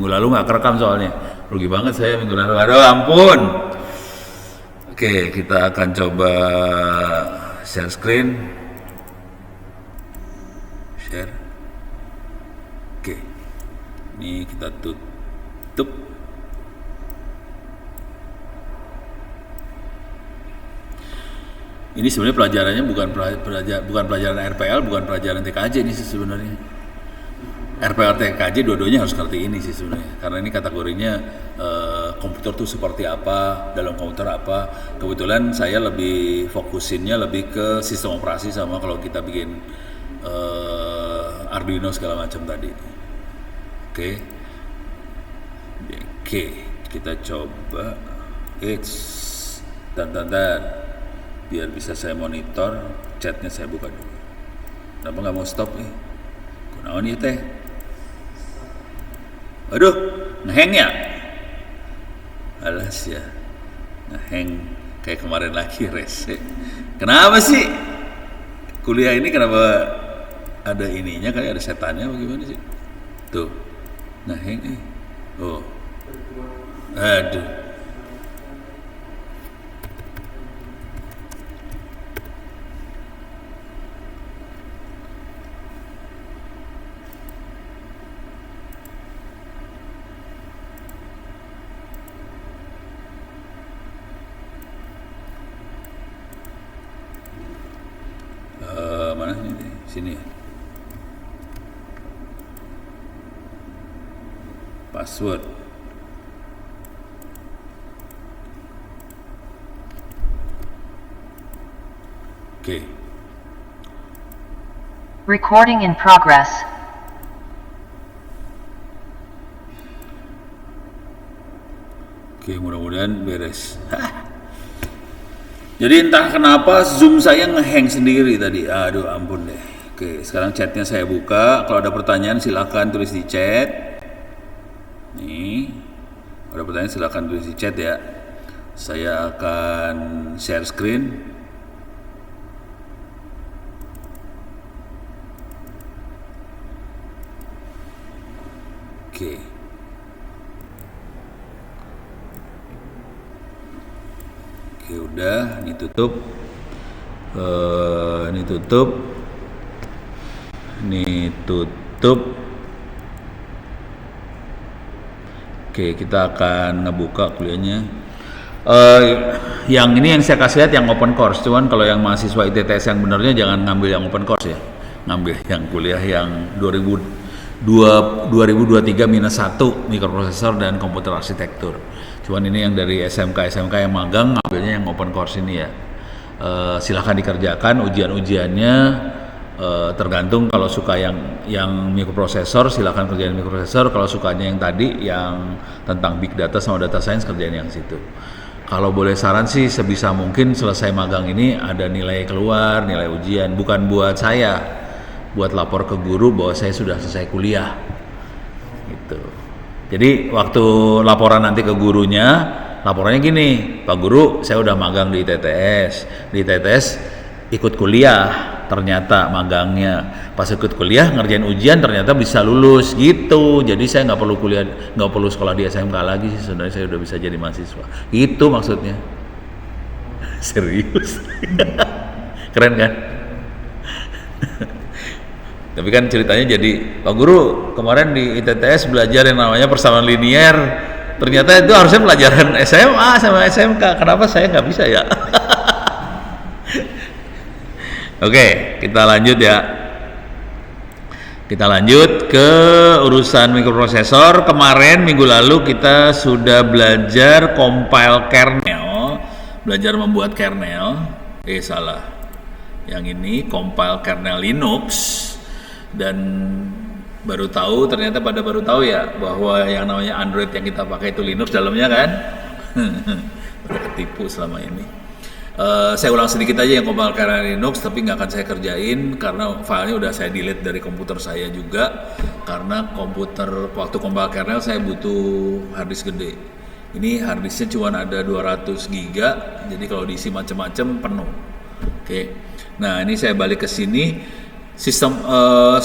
Minggu lalu nggak kerekam soalnya. Rugi banget saya minggu lalu. Aduh ampun. Oke, kita akan coba share screen. Share. Oke. Ini kita tutup. Ini sebenarnya pelajarannya bukan pelajaran RPL, bukan pelajaran TKJ ini sih sebenarnya. RPL TKJ dua-duanya harus ngerti ini sih sebenarnya. Karena ini kategorinya komputer tuh seperti apa, dalam komputer apa. Kebetulan saya lebih fokusinnya lebih ke sistem operasi sama kalau kita bikin Arduino segala macam tadi. Oke, kita coba. Dan biar bisa saya monitor, chatnya saya buka dulu. Kenapa nggak mau stop nih? Kunaon ieu teh? Aduh, ngeheng ya? Alas ya, ngeheng kayak kemarin lagi rese. Kenapa sih? Kuliah ini kenapa ada ininya, kayak ada setannya bagaimana sih? Tuh, ngeheng Oh, aduh. Mana ini? Sini ya. Password. Oke. Recording in progress. Oke, mudah-mudahan beres. Jadi entah kenapa Zoom saya ngehang sendiri tadi. Aduh ampun deh. Oke, sekarang chatnya saya buka. Kalau ada pertanyaan silakan tulis di chat. Nih, kalau ada pertanyaan silakan tulis di chat ya. Saya akan share screen. Oke. Oke, udah, ini tutup. Ini tutup. Ini tutup. Oke, kita akan ngebuka kuliahnya. Yang ini yang saya kasih lihat yang open course. Cuman kalau yang mahasiswa ITTS yang benernya jangan ngambil yang open course ya. Ngambil yang kuliah yang 2023-1 mikroprosesor dan komputer arsitektur. Cuman ini yang dari SMK yang magang ngambilnya yang open course ini ya. Silahkan dikerjakan ujian-ujiannya, tergantung kalau suka yang mikroprosesor silahkan kerjain mikroprosesor, kalau sukanya yang tadi yang tentang big data sama data science kerjain yang situ. Kalau boleh saran sih sebisa mungkin selesai magang ini ada nilai keluar, nilai ujian, bukan buat saya, buat lapor ke guru bahwa saya sudah selesai kuliah gitu. Jadi waktu laporan nanti ke gurunya, laporannya gini, Pak Guru, saya udah magang di ITTS ikut kuliah, ternyata magangnya pas ikut kuliah ngerjain ujian ternyata bisa lulus gitu. Jadi saya nggak perlu kuliah, nggak perlu sekolah di SMK lagi sih, sebenarnya saya udah bisa jadi mahasiswa. Itu maksudnya. Serius. Keren kan? Tapi kan ceritanya jadi, Pak Guru kemarin di ITTS belajar yang namanya persamaan linier, ternyata itu harusnya pelajaran SMA sama SMK, kenapa saya nggak bisa ya? Oke, kita lanjut ya. Kita lanjut ke urusan mikroprosesor. Kemarin minggu lalu kita sudah belajar compile kernel, belajar membuat kernel. Salah. Yang ini compile kernel Linux. Dan baru tahu, ternyata baru tahu ya bahwa yang namanya Android yang kita pakai itu Linux dalamnya kan. Udah ketipu selama ini. Saya ulang sedikit aja yang compile kernel Linux, tapi nggak akan saya kerjain karena filenya udah saya delete dari komputer saya juga, karena komputer waktu compile kernel saya butuh harddisk gede. Ini harddisknya cuma ada 200 GB, jadi kalau diisi macam-macam penuh. Oke. Nah ini saya balik ke sini. Sistem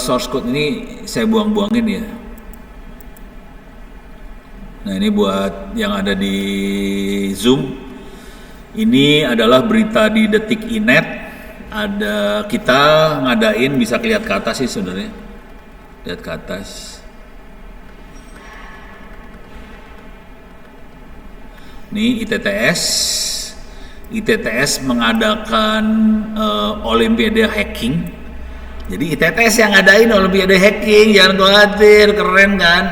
source code ini saya buang-buangin ya. Nah ini buat yang ada di Zoom, ini adalah berita di Detik.net. Ada kita ngadain, bisa lihat ke atas sih sebenarnya, lihat ke atas. Ini ITTS mengadakan Olimpiade Hacking. Jadi ITTS yang ngadain Olimpiade Hacking, jangan khawatir, keren kan?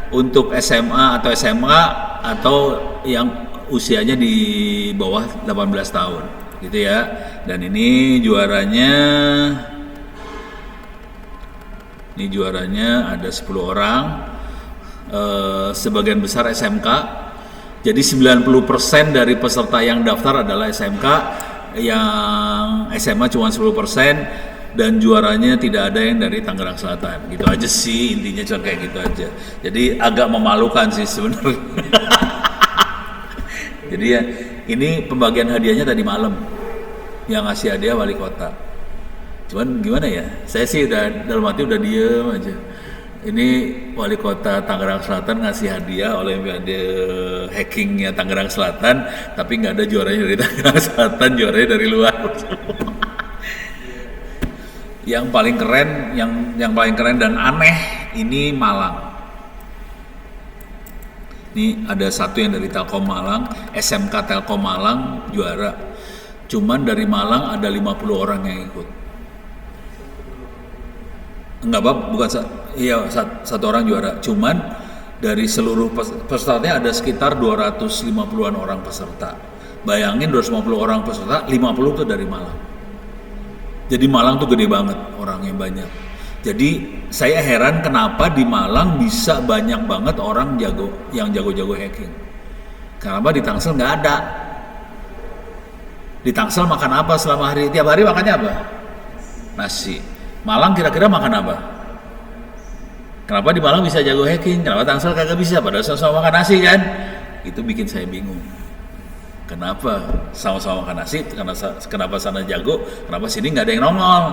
Untuk SMA atau SMA atau yang usianya di bawah 18 tahun, gitu ya. Dan ini juaranya ada 10 orang, sebagian besar SMK. Jadi 90% dari peserta yang daftar adalah SMK, yang SMA cuma 10%. Dan juaranya tidak ada yang dari Tangerang Selatan, gitu aja sih intinya, cuma kayak gitu aja. Jadi agak memalukan sih sebenarnya. Jadi ya ini pembagian hadiahnya tadi malam, yang ngasih hadiah wali kota. Cuman gimana ya, saya sih udah dalam hati udah diem aja. Ini wali kota Tangerang Selatan ngasih hadiah Olimpiade Hackingnya Tangerang Selatan, tapi nggak ada juaranya dari Tangerang Selatan, juaranya dari luar. Yang paling keren, yang paling keren dan aneh ini Malang. Ini ada satu yang dari Telkom Malang, SMK Telkom Malang juara. Cuman dari Malang ada 50 orang yang ikut. Enggak apa, bukan satu orang juara. Cuman dari seluruh pesertanya ada sekitar 250-an orang peserta. Bayangin 250 orang peserta, 50 itu dari Malang. Jadi Malang tuh gede banget, orangnya banyak. Jadi saya heran kenapa di Malang bisa banyak banget orang yang jago-jago hacking. Kenapa di Tangsel nggak ada? Di Tangsel makan apa selama hari? Tiap hari makannya apa? Nasi. Malang kira-kira makan apa? Kenapa di Malang bisa jago hacking? Kenapa Tangsel kagak bisa? Padahal sama-sama makan nasi kan? Itu bikin saya bingung. Kenapa sama-sama makan nasi? Kenapa sana jago? Kenapa sini nggak ada yang nongol?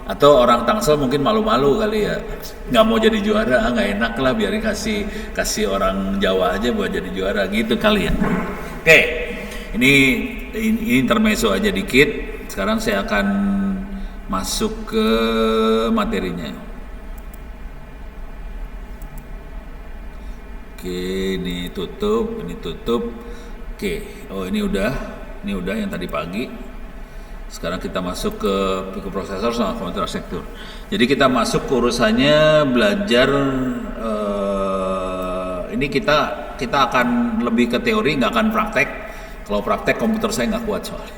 Atau orang Tangsel mungkin malu-malu kali ya, nggak mau jadi juara, nggak enak lah, biarin kasih orang Jawa aja buat jadi juara gitu kali ya. Oke, ini intermezzo aja dikit. Sekarang saya akan masuk ke materinya. Oke, ini tutup. Oke, ini udah yang tadi pagi. Sekarang kita masuk ke microprosesor sama komputer arsitektur. Jadi kita masuk ke urusannya belajar. Ini kita akan lebih ke teori, nggak akan praktek. Kalau praktek komputer saya nggak kuat soalnya.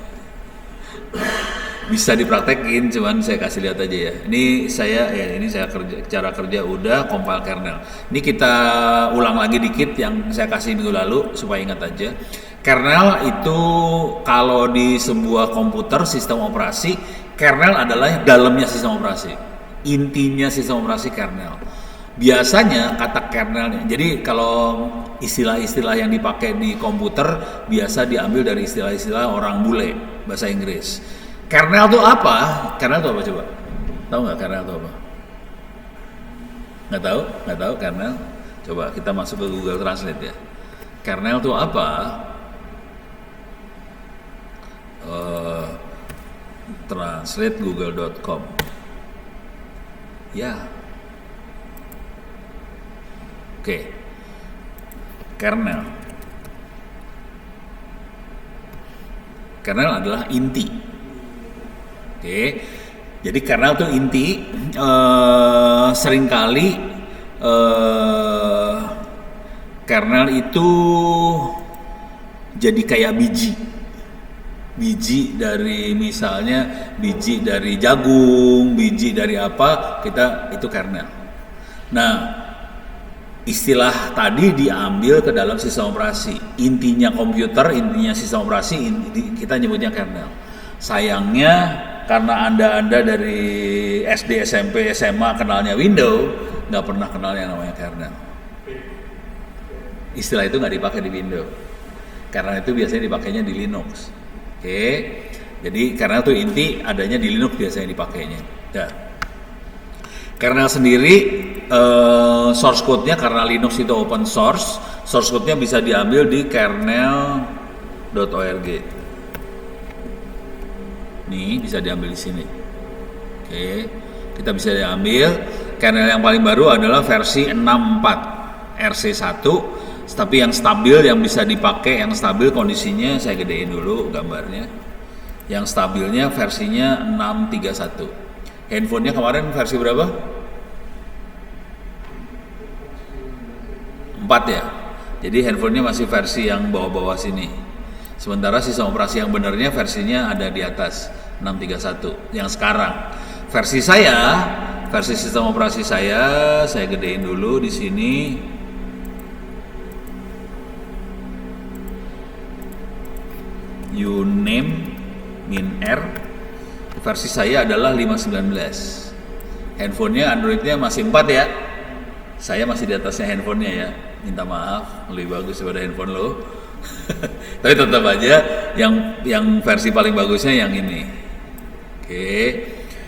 Bisa dipraktekin, cuman saya kasih lihat aja ya. Ini saya cara kerja udah, compile kernel. Ini kita ulang lagi dikit yang saya kasih minggu lalu supaya ingat aja. Kernel itu kalau di sebuah komputer sistem operasi, kernel adalah dalamnya sistem operasi. Intinya sistem operasi kernel. Biasanya kata kernel, jadi kalau istilah-istilah yang dipakai di komputer biasa diambil dari istilah-istilah orang bule, bahasa Inggris. Kernel itu apa? Kernel itu apa coba? Tahu nggak kernel itu apa? Nggak tahu kernel? Coba kita masuk ke Google Translate ya. Kernel itu apa? Translate google.com. Ya. Oke. Kernel. Kernel adalah inti. Oke. Jadi kernel itu inti. Seringkali kernel itu jadi kayak biji dari misalnya biji dari jagung, biji dari apa, itu kernel. Nah, istilah tadi diambil ke dalam sistem operasi. Intinya komputer, intinya sistem operasi, kita nyebutnya kernel. Sayangnya karena anda dari SD, SMP, SMA kenalnya Windows, nggak pernah kenal yang namanya kernel. Istilah itu nggak dipakai di Windows. Karena itu biasanya dipakainya di Linux. Oke, jadi karena itu inti adanya di Linux biasanya dipakainya. Nah, Kernel sendiri source code-nya karena Linux itu open source code-nya bisa diambil di kernel.org. Nih, bisa diambil di sini. Oke, kita bisa diambil. Kernel yang paling baru adalah versi 64 RC1, tapi yang stabil, yang bisa dipakai, yang stabil kondisinya saya gedein dulu gambarnya. Yang stabilnya versinya 631. Handphonenya kemarin versi berapa? 4 ya. Jadi handphonenya masih versi yang bawah-bawah sini. Sementara sistem operasi yang benarnya versinya ada di atas 631 yang sekarang. Versi sistem operasi saya gedein dulu di sini. Uname -R. Versi saya adalah 519. Handphonenya Androidnya masih 4 ya. Saya masih di atasnya handphonenya ya. Minta maaf, lebih bagus daripada handphone lo. Tapi tetap aja yang versi paling bagusnya yang ini. Oke.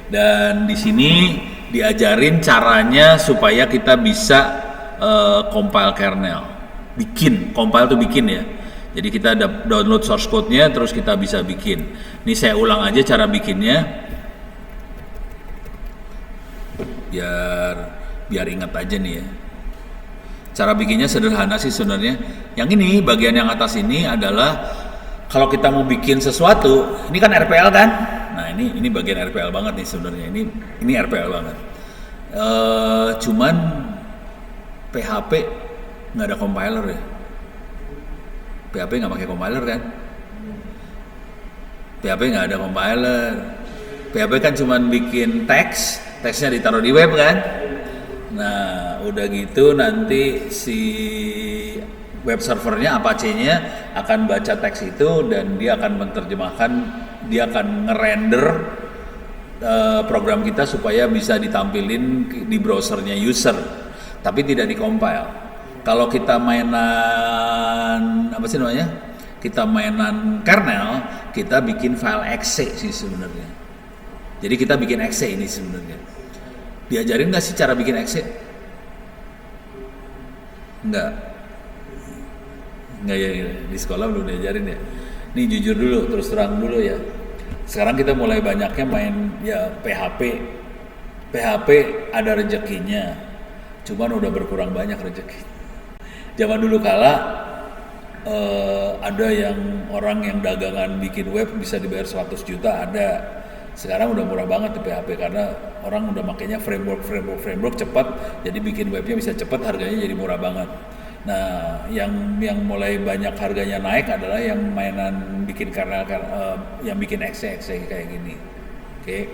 Dan di sini diajarin caranya supaya kita bisa compile kernel. Compile tuh bikin ya. Jadi kita download source code-nya terus kita bisa bikin. Ini saya ulang aja cara bikinnya. Biar ingat aja nih ya. Cara bikinnya sederhana sih sebenarnya. Yang ini bagian yang atas ini adalah kalau kita mau bikin sesuatu, ini kan RPL kan? Nah, ini bagian RPL banget nih sebenarnya. Ini RPL banget. Cuman PHP nggak ada compiler ya. PHP nggak pakai compiler kan? PHP nggak ada compiler. PHP kan cuman bikin teksnya ditaruh di web kan? Nah, udah gitu nanti si web servernya Apache-nya akan baca teks itu dan dia akan menerjemahkan, dia akan ngerender program kita supaya bisa ditampilin di browsernya user, tapi tidak dikompil. Kalau kita mainan kita mainan kernel, kita bikin file exe sih sebenarnya. Jadi kita bikin exe ini sebenarnya. Diajarin nggak sih cara bikin exe? Enggak ya, di sekolah belum diajarin ya. Nih jujur dulu, terus terang dulu ya. Sekarang kita mulai banyaknya main ya PHP ada rezekinya, cuman udah berkurang banyak rezeki. Zaman dulu kala ada yang orang yang dagangan bikin web bisa dibayar 100 juta ada. Sekarang udah murah banget di PHP karena orang udah makainya framework cepat, jadi bikin webnya bisa cepat, harganya jadi murah banget. Nah, yang mulai banyak harganya naik adalah yang mainan bikin kernel, yang bikin exe kayak gini. Oke.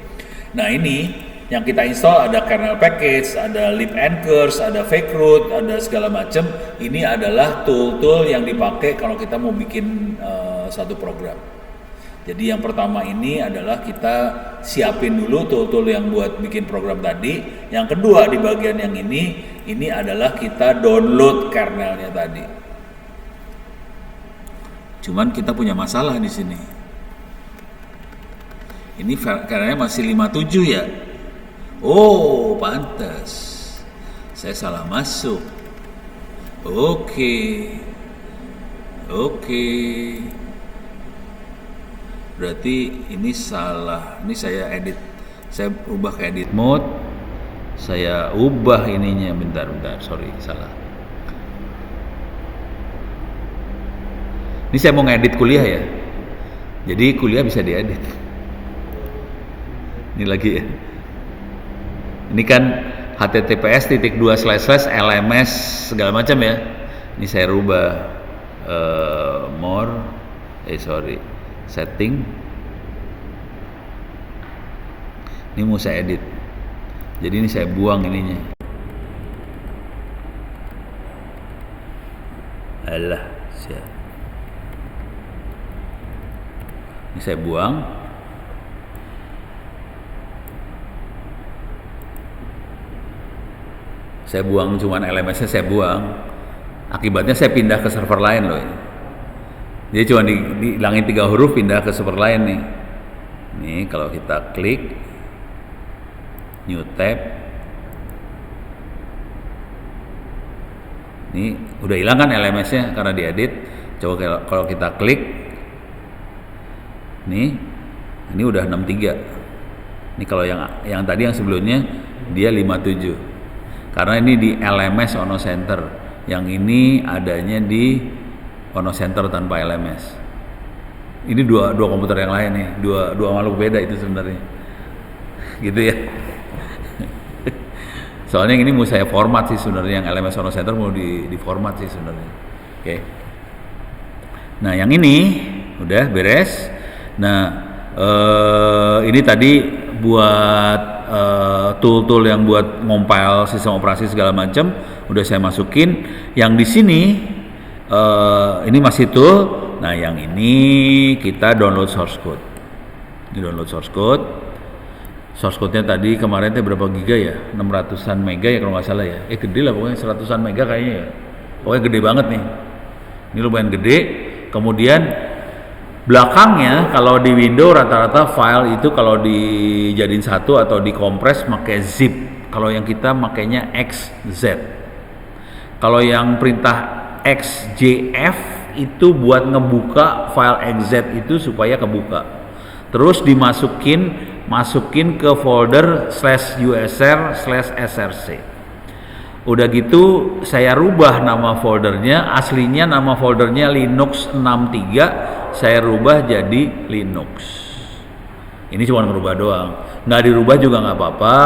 Nah, ini yang kita install ada kernel package, ada lib anchors, ada fake root, ada segala macam. Ini adalah tool-tool yang dipakai kalau kita mau bikin satu program. Jadi yang pertama ini adalah kita siapin dulu tool-tool yang buat bikin program tadi. Yang kedua di bagian yang ini adalah kita download kernelnya tadi. Cuman kita punya masalah di sini. Ini kernelnya masih 57 ya. Oh, pantas. Saya salah masuk. Oke. Berarti ini salah. Ini saya edit. Saya ubah ke edit mode. Saya ubah ininya. Bentar. Sorry, salah. Ini saya mau ngedit kuliah ya. Jadi kuliah bisa diedit. Ini lagi ya. Ini kan https://lms segala macam ya. Ini saya rubah setting. Ini mau saya edit. Jadi ini saya buang ininya. Alah, siap. Ini saya buang. Saya buang cuman LMS-nya saya buang. Akibatnya saya pindah ke server lain loh. Jadi cuma dihilangin 3 huruf, pindah ke server lain nih. Nih kalau kita klik new tab, Ini udah hilang kan LMS-nya karena diedit. Coba kalau kita klik, nih, ini udah 63. Ini kalau yang tadi yang sebelumnya dia 57. Karena ini di LMS Ono Center. Yang ini adanya di Ono Center tanpa LMS. Ini dua komputer yang lain nih, dua makhluk beda itu sebenarnya. Gitu ya. Soalnya yang ini mau saya format sih sebenarnya, yang LMS Ono Center mau di format sih sebenarnya. Oke. Nah, yang ini udah beres. Nah, ini tadi buat tool-tool yang buat compile sistem operasi segala macam udah saya masukin. Yang di sini ini masih tool. Nah, yang ini kita download source code. Ini download source code. Source code-nya tadi kemarin berapa giga ya? 600-an mega ya kalau nggak salah ya. Gede lah pokoknya, 100-an mega kayaknya ya. Pokoknya gede banget nih. Ini lumayan gede. Kemudian belakangnya kalau di Windows rata-rata file itu kalau dijadiin satu atau dikompres pakai zip. Kalau yang kita makainya XZ. Kalau yang perintah XJF itu buat ngebuka file XZ itu supaya kebuka. Terus masukin ke folder /usr/src. Udah gitu saya rubah nama foldernya, aslinya nama foldernya Linux 63, saya rubah jadi Linux. Ini cuma ngerubah doang, nggak dirubah juga nggak apa-apa,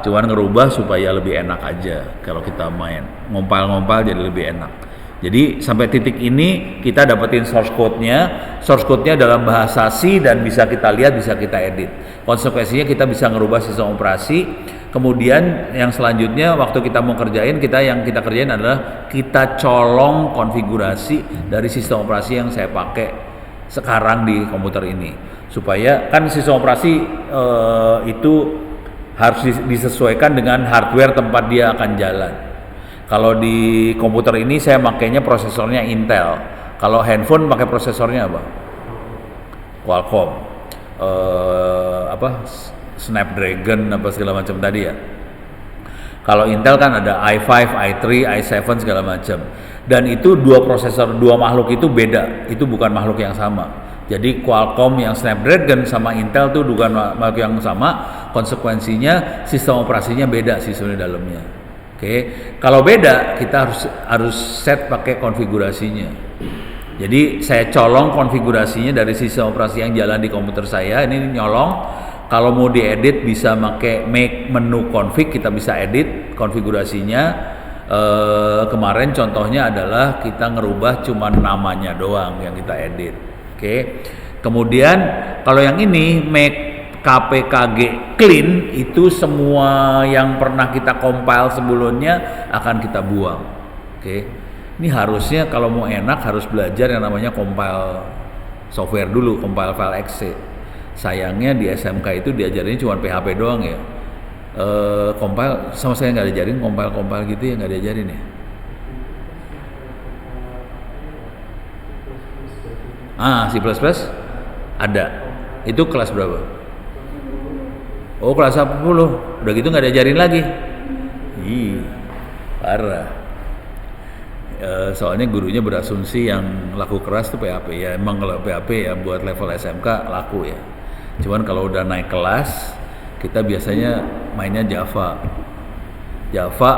cuma ngerubah supaya lebih enak aja kalau kita main ngompal jadi lebih enak. Jadi sampai titik ini kita dapetin source code-nya dalam bahasa C dan bisa kita lihat, bisa kita edit. Konsekuensinya kita bisa ngerubah sistem operasi. Kemudian yang selanjutnya waktu kita mau kerjain, yang kita kerjain adalah kita colong konfigurasi dari sistem operasi yang saya pakai sekarang di komputer ini. Supaya kan sistem operasi itu harus disesuaikan dengan hardware tempat dia akan jalan. Kalau di komputer ini saya makainya prosesornya Intel. Kalau handphone pakai prosesornya apa? Qualcomm. Snapdragon apa segala macam tadi ya. Kalau Intel kan ada i5, i3, i7 segala macam. Dan itu dua makhluk itu beda. Itu bukan makhluk yang sama. Jadi Qualcomm yang Snapdragon sama Intel tuh bukan makhluk yang sama. Konsekuensinya sistem operasinya beda sih sebenarnya dalamnya. Oke, kalau beda kita harus set pakai konfigurasinya. Jadi saya colong konfigurasinya dari sistem operasi yang jalan di komputer saya. Ini nyolong. Kalau mau diedit bisa pakai make menu config, kita bisa edit konfigurasinya. Kemarin contohnya adalah kita ngerubah cuma namanya doang yang kita edit. Oke. Kemudian kalau yang ini make KPKG clean, itu semua yang pernah kita compile sebelumnya akan kita buang. Oke. Ini harusnya kalau mau enak harus belajar yang namanya compile software dulu, compile file exe. Sayangnya di SMK itu diajarin cuma PHP doang ya. Compile sama saya nggak diajarin compile gitu ya, nggak diajarin ya. C++ ada. Itu kelas berapa? Oh, kelas 10. Udah gitu nggak diajarin lagi. Parah. Soalnya gurunya berasumsi yang laku keras tuh PHP. Ya emang kalau PHP ya buat level SMK laku ya. Cuman kalau udah naik kelas, kita biasanya mainnya Java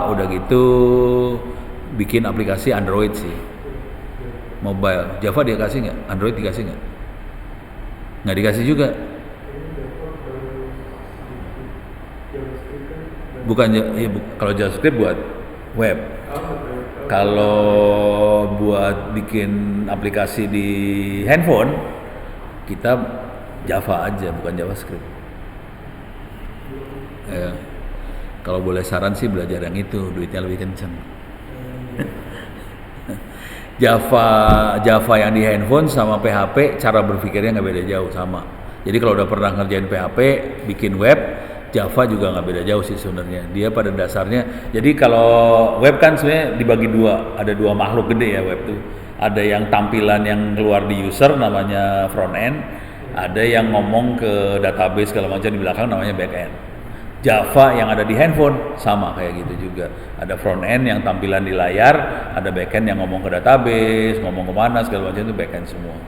udah gitu bikin aplikasi Android sih, mobile. Java dia kasih nggak? Android dikasih nggak? Nggak dikasih juga. Bukan ya, kalau JavaScript buat web. Kalau buat bikin aplikasi di handphone kita Java aja, bukan JavaScript. Kalau boleh saran sih belajar yang itu, duitnya lebih kenceng. Java yang di handphone sama PHP cara berpikirnya nggak beda jauh, sama. Jadi kalau udah pernah ngerjain PHP, bikin web, Java juga nggak beda jauh sih sebenarnya. Dia pada dasarnya, jadi kalau web kan sebenarnya dibagi dua, ada dua makhluk gede ya web tuh. Ada yang tampilan yang keluar di user namanya front end, ada yang ngomong ke database segala macam di belakang namanya back end. Java yang ada di handphone sama kayak gitu juga. Ada front end yang tampilan di layar, ada back end yang ngomong ke database, ngomong kemana segala macam, itu back end semua.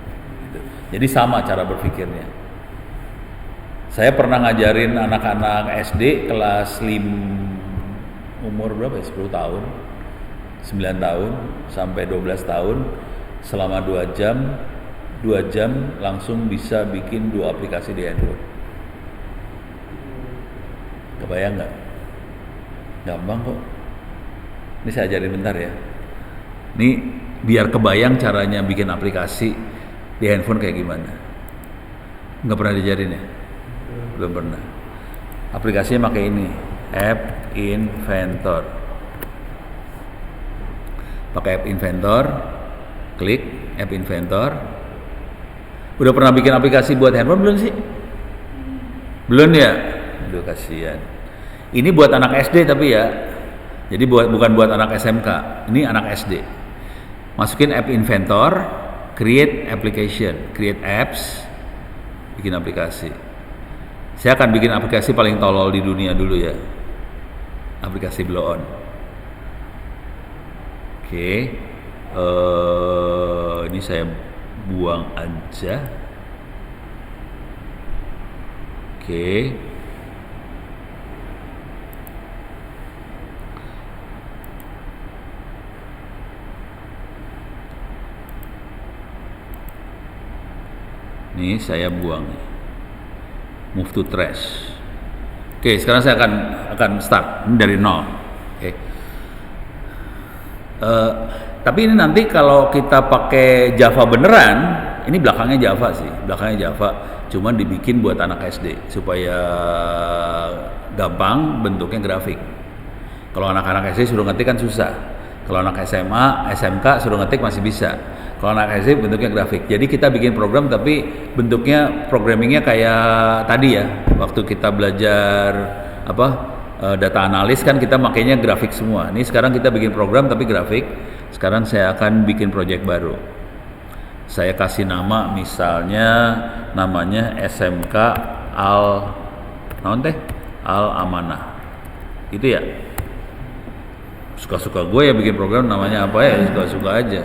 Gitu. Jadi sama cara berpikirnya. Saya pernah ngajarin anak-anak SD kelas 5, umur berapa ya? 10 tahun, 9 tahun sampai 12 tahun selama 2 jam langsung bisa bikin 2 aplikasi di handphone. Kebayang nggak? Gampang kok. Ini saya ajarin bentar ya. Ini biar kebayang caranya bikin aplikasi di handphone kayak gimana. Nggak pernah diajarin ya? Belum pernah. Aplikasinya pakai ini, App Inventor. Pakai App Inventor, klik App Inventor. Udah pernah bikin aplikasi buat handphone belum sih? Belum ya? Aduh kasihan. Ini buat anak SD tapi ya. Jadi bukan buat anak SMK. Ini anak SD. Masukin App Inventor, create application, create apps, bikin aplikasi. Saya akan bikin aplikasi paling tolol di dunia dulu ya. Aplikasi blow on. Oke. Ini saya buang aja. Oke. Ini saya buang. Move to trash. Oke, sekarang saya akan start ini dari nol. Oke. Tapi ini nanti kalau kita pakai Java beneran, ini belakangnya Java sih, belakangnya Java. Cuman dibikin buat anak SD supaya gampang bentuknya grafik. Kalau anak-anak SD suruh ngetik kan susah. Kalau anak SMA, SMK suruh ngetik masih bisa. Kalau anak SD bentuknya grafik. Jadi kita bikin program tapi bentuknya programmingnya kayak tadi ya. Waktu kita belajar data analis kan kita makainya grafik semua. Ini sekarang kita bikin program tapi grafik. Sekarang saya akan bikin project baru. Saya kasih nama misalnya namanya SMK Al Amanah. Itu ya. Suka-suka gue ya bikin program namanya apa ya, suka-suka aja.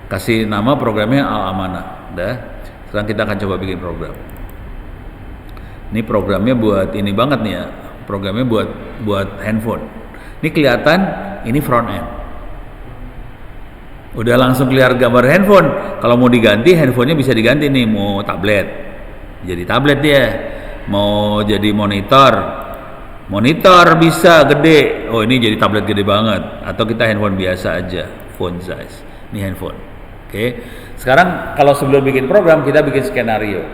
Kasih nama programnya Al Amanah. Dah. Sekarang kita akan coba bikin program. Ini programnya buat ini banget nih ya. Programnya buat handphone. Ini kelihatan ini front end. Udah langsung keluar gambar handphone. Kalau mau diganti handphonenya bisa diganti nih, mau tablet. Jadi tablet dia. Mau jadi monitor bisa gede. Oh, ini jadi tablet gede banget. Atau kita handphone biasa aja, phone size. Ini handphone. Oke. Sekarang kalau sebelum bikin program kita bikin skenario.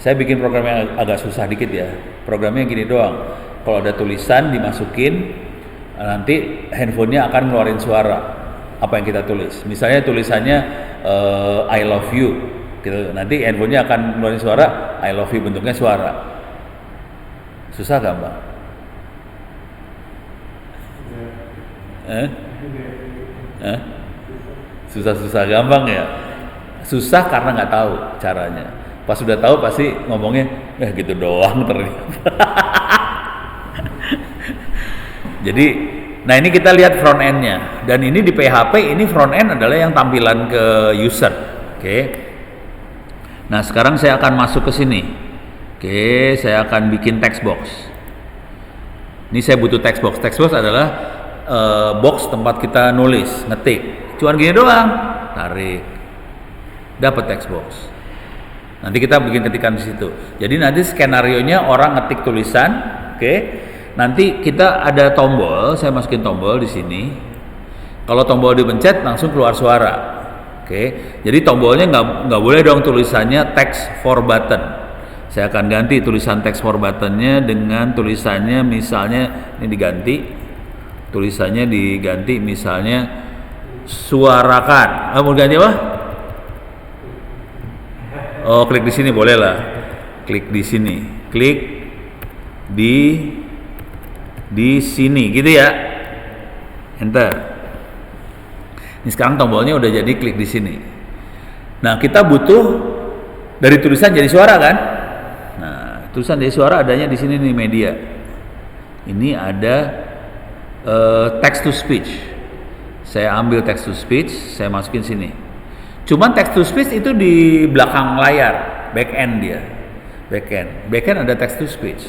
Saya bikin programnya agak susah dikit ya. Programnya gini doang. Kalau ada tulisan dimasukin, nanti handphonenya akan ngeluarin suara apa yang kita tulis. Misalnya tulisannya I love you gitu. Nanti handphonenya akan ngeluarin suara I love you, bentuknya suara. Susah gak Mbak? Susah-susah gampang ya. Susah karena nggak tahu caranya. Pas sudah tahu pasti ngomongnya gitu doang ternyata. Jadi, nah ini kita lihat front end-nya. Dan ini di PHP ini front end adalah yang tampilan ke user. Oke. Nah sekarang saya akan masuk ke sini. Oke, saya akan bikin text box. Ini saya butuh text box. Text box adalah box tempat kita nulis, ngetik. Cuman gini doang, tarik, dapat text box. Nanti kita bikin ketikan di situ. Jadi nanti skenario-nya orang ngetik tulisan, oke. Nanti kita ada tombol, saya masukin tombol di sini. Kalau tombol dipencet langsung keluar suara, oke. Jadi tombolnya nggak boleh dong tulisannya text for button. Saya akan ganti tulisan text for buttonnya dengan tulisannya misalnya ini diganti. Tulisannya diganti misalnya suarakan. Mau ganti apa? Oh, klik di sini boleh lah. Klik di sini. Klik di sini gitu ya. Enter. Ini sekarang tombolnya udah jadi klik di sini. Nah, kita butuh dari tulisan jadi suara kan? Nah, tulisan jadi suara adanya di sini nih media. Ini ada text to speech. Saya ambil text to speech, saya masukin sini. Cuman text to speech itu di belakang layar, back end dia. Back end ada text to speech.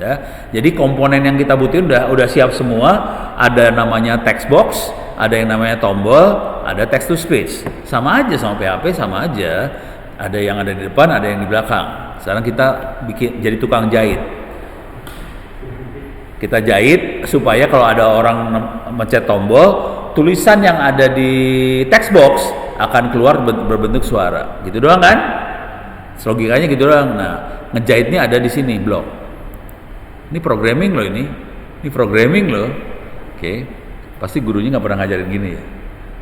Ya. Jadi komponen yang kita butuhin udah siap semua. Ada namanya text box, ada yang namanya tombol, ada text to speech. Sama aja sama PHP, sama aja. Ada yang ada di depan, ada yang di belakang. Sekarang kita bikin jadi tukang jahit. Kita jahit supaya kalau ada orang mencet tombol, tulisan yang ada di text box akan keluar berbentuk suara. Gitu doang kan? Logikanya gitu doang. Nah, ngejahitnya ada di sini blok. Ini programming loh ini. Ini programming loh. Oke. Pasti gurunya nggak pernah ngajarin gini ya.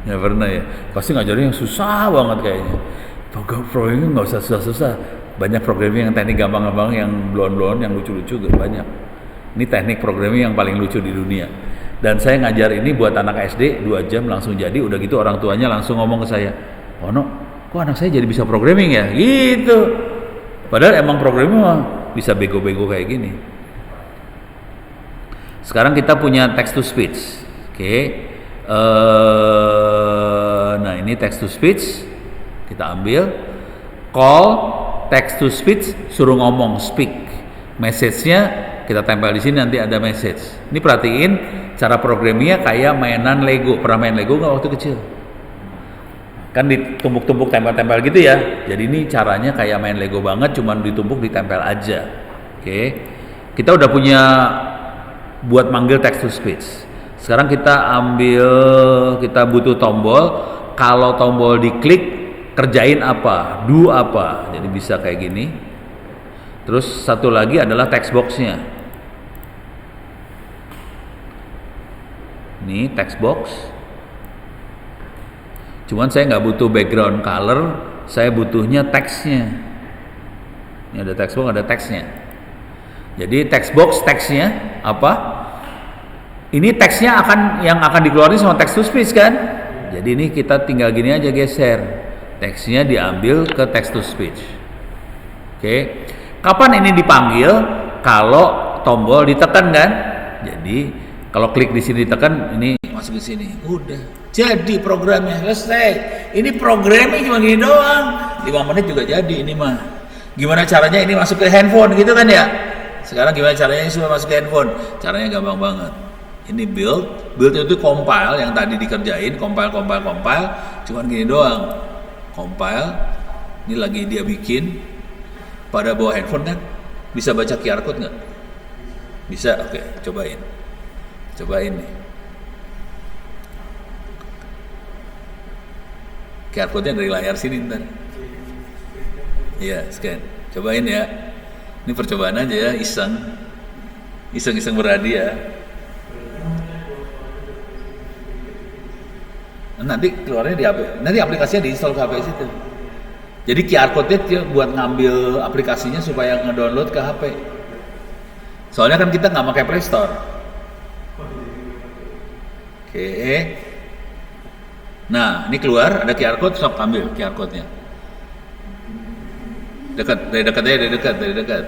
Nggak pernah ya. Pasti ngajarin yang susah banget kayaknya. Programming nggak usah susah-susah. Banyak programming yang teknik gampang-gampang, yang blon-blon, yang lucu-lucu juga banyak. Ini teknik programming yang paling lucu di dunia. Dan saya ngajar ini buat anak SD 2 jam langsung jadi. Udah gitu orang tuanya langsung ngomong ke saya, "Oh no, kok anak saya jadi bisa programming ya?" Gitu. Padahal emang programming mah bisa bego-bego kayak gini. Sekarang kita punya text to speech. Oke. Nah ini text to speech. Kita ambil. Call text to speech, suruh ngomong, speak. Message-nya kita tempel di sini, nanti ada message. Ini perhatiin cara programmingnya kayak mainan Lego. Pernah main Lego nggak waktu kecil? Kan ditumpuk-tumpuk tempel-tempel gitu ya. Jadi ini caranya kayak main Lego banget, cuman ditumpuk ditempel aja. Oke. Kita udah punya buat manggil text to speech. Sekarang kita butuh tombol. Kalau tombol diklik, kerjain apa, do apa. Jadi bisa kayak gini. Terus satu lagi adalah text box-nya. Ini text box. Cuman saya nggak butuh background color, saya butuhnya teksnya. Ini ada text box, ada teksnya. Jadi text box teksnya apa? Ini teksnya yang akan dikeluarin sama text to speech kan? Jadi ini kita tinggal gini aja geser. Teksnya diambil ke text to speech. Oke. Kapan ini dipanggil? Kalau tombol ditekan kan? Jadi kalau klik di sini ditekan, ini masuk ke sini. Udah. Jadi programnya selesai. Ini programnya cuma gini doang. 5 menit juga jadi ini mah. Gimana caranya ini masuk ke handphone gitu kan ya? Sekarang gimana caranya ini semua masuk ke handphone? Caranya gampang banget. Ini build itu compile yang tadi dikerjain, compile. Cuman gini doang. Compile. Ini lagi dia bikin. Pada bawa handphone kan bisa baca QR code nggak? Bisa, oke, cobain nih. QR code-nya dari layar sini ntar. Iya, scan. Cobain ya. Ini percobaan aja ya, iseng berhadiah. Nanti keluarnya di HP. Nanti aplikasinya diinstal ke HP situ. Jadi QR code-nya buat ngambil aplikasinya supaya ngedownload ke HP. Soalnya kan kita nggak pakai Play Store. Oke. Nah, ini keluar ada QR code, sok ambil QR code-nya. Dari dekat.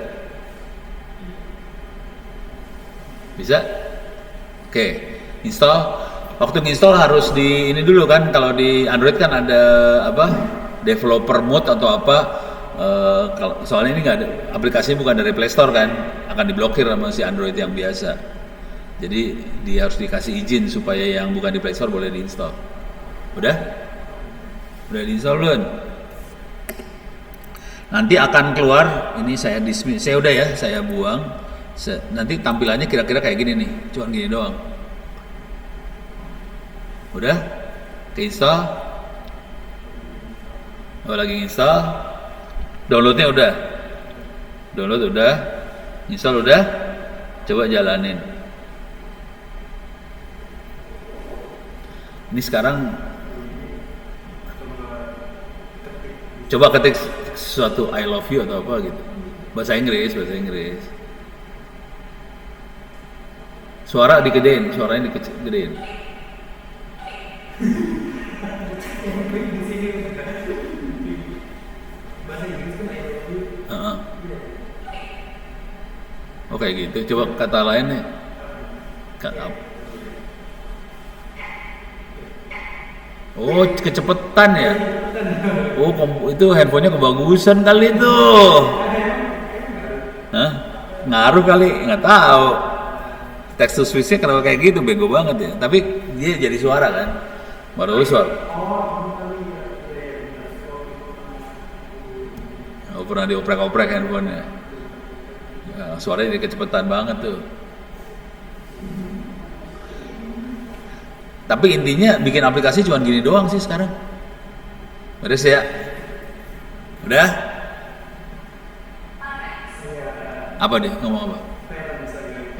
Bisa? Oke. Install. Waktu install harus di ini dulu kan. Kalau di Android kan ada apa? Developer mode atau apa, soalnya ini nggak ada, aplikasinya bukan dari Play Store kan, akan diblokir sama si Android yang biasa. Jadi dia harus dikasih izin supaya yang bukan di Play Store boleh diinstal. Udah diinstal belum? Nanti akan keluar, ini saya dismiss, saya udah ya, saya buang. Nanti tampilannya kira-kira kayak gini nih, cuma gini doang. Udah, keinstall. Lagi install, download udah, install udah, coba jalanin. Ini sekarang coba ketik sesuatu I love you atau apa gitu, bahasa Inggris. Suara digedein, suaranya digedein. Oh kayak gitu. Coba kata lain nih. Oh, kecepetan ya? Oh, itu handphonenya kebagusan kali itu. Hah? Ngaruh kali, nggak tahu. Text to speech-nya kenapa kayak gitu, bego banget ya. Tapi dia jadi suara kan? Baru suara. Oh, pernah dioprek-oprek handphonenya. Ya, suaranya jadi kecepatan banget tuh. Tapi intinya bikin aplikasi cuma gini doang sih sekarang. Beres ya? Udah? Apa dia? Ngomong apa?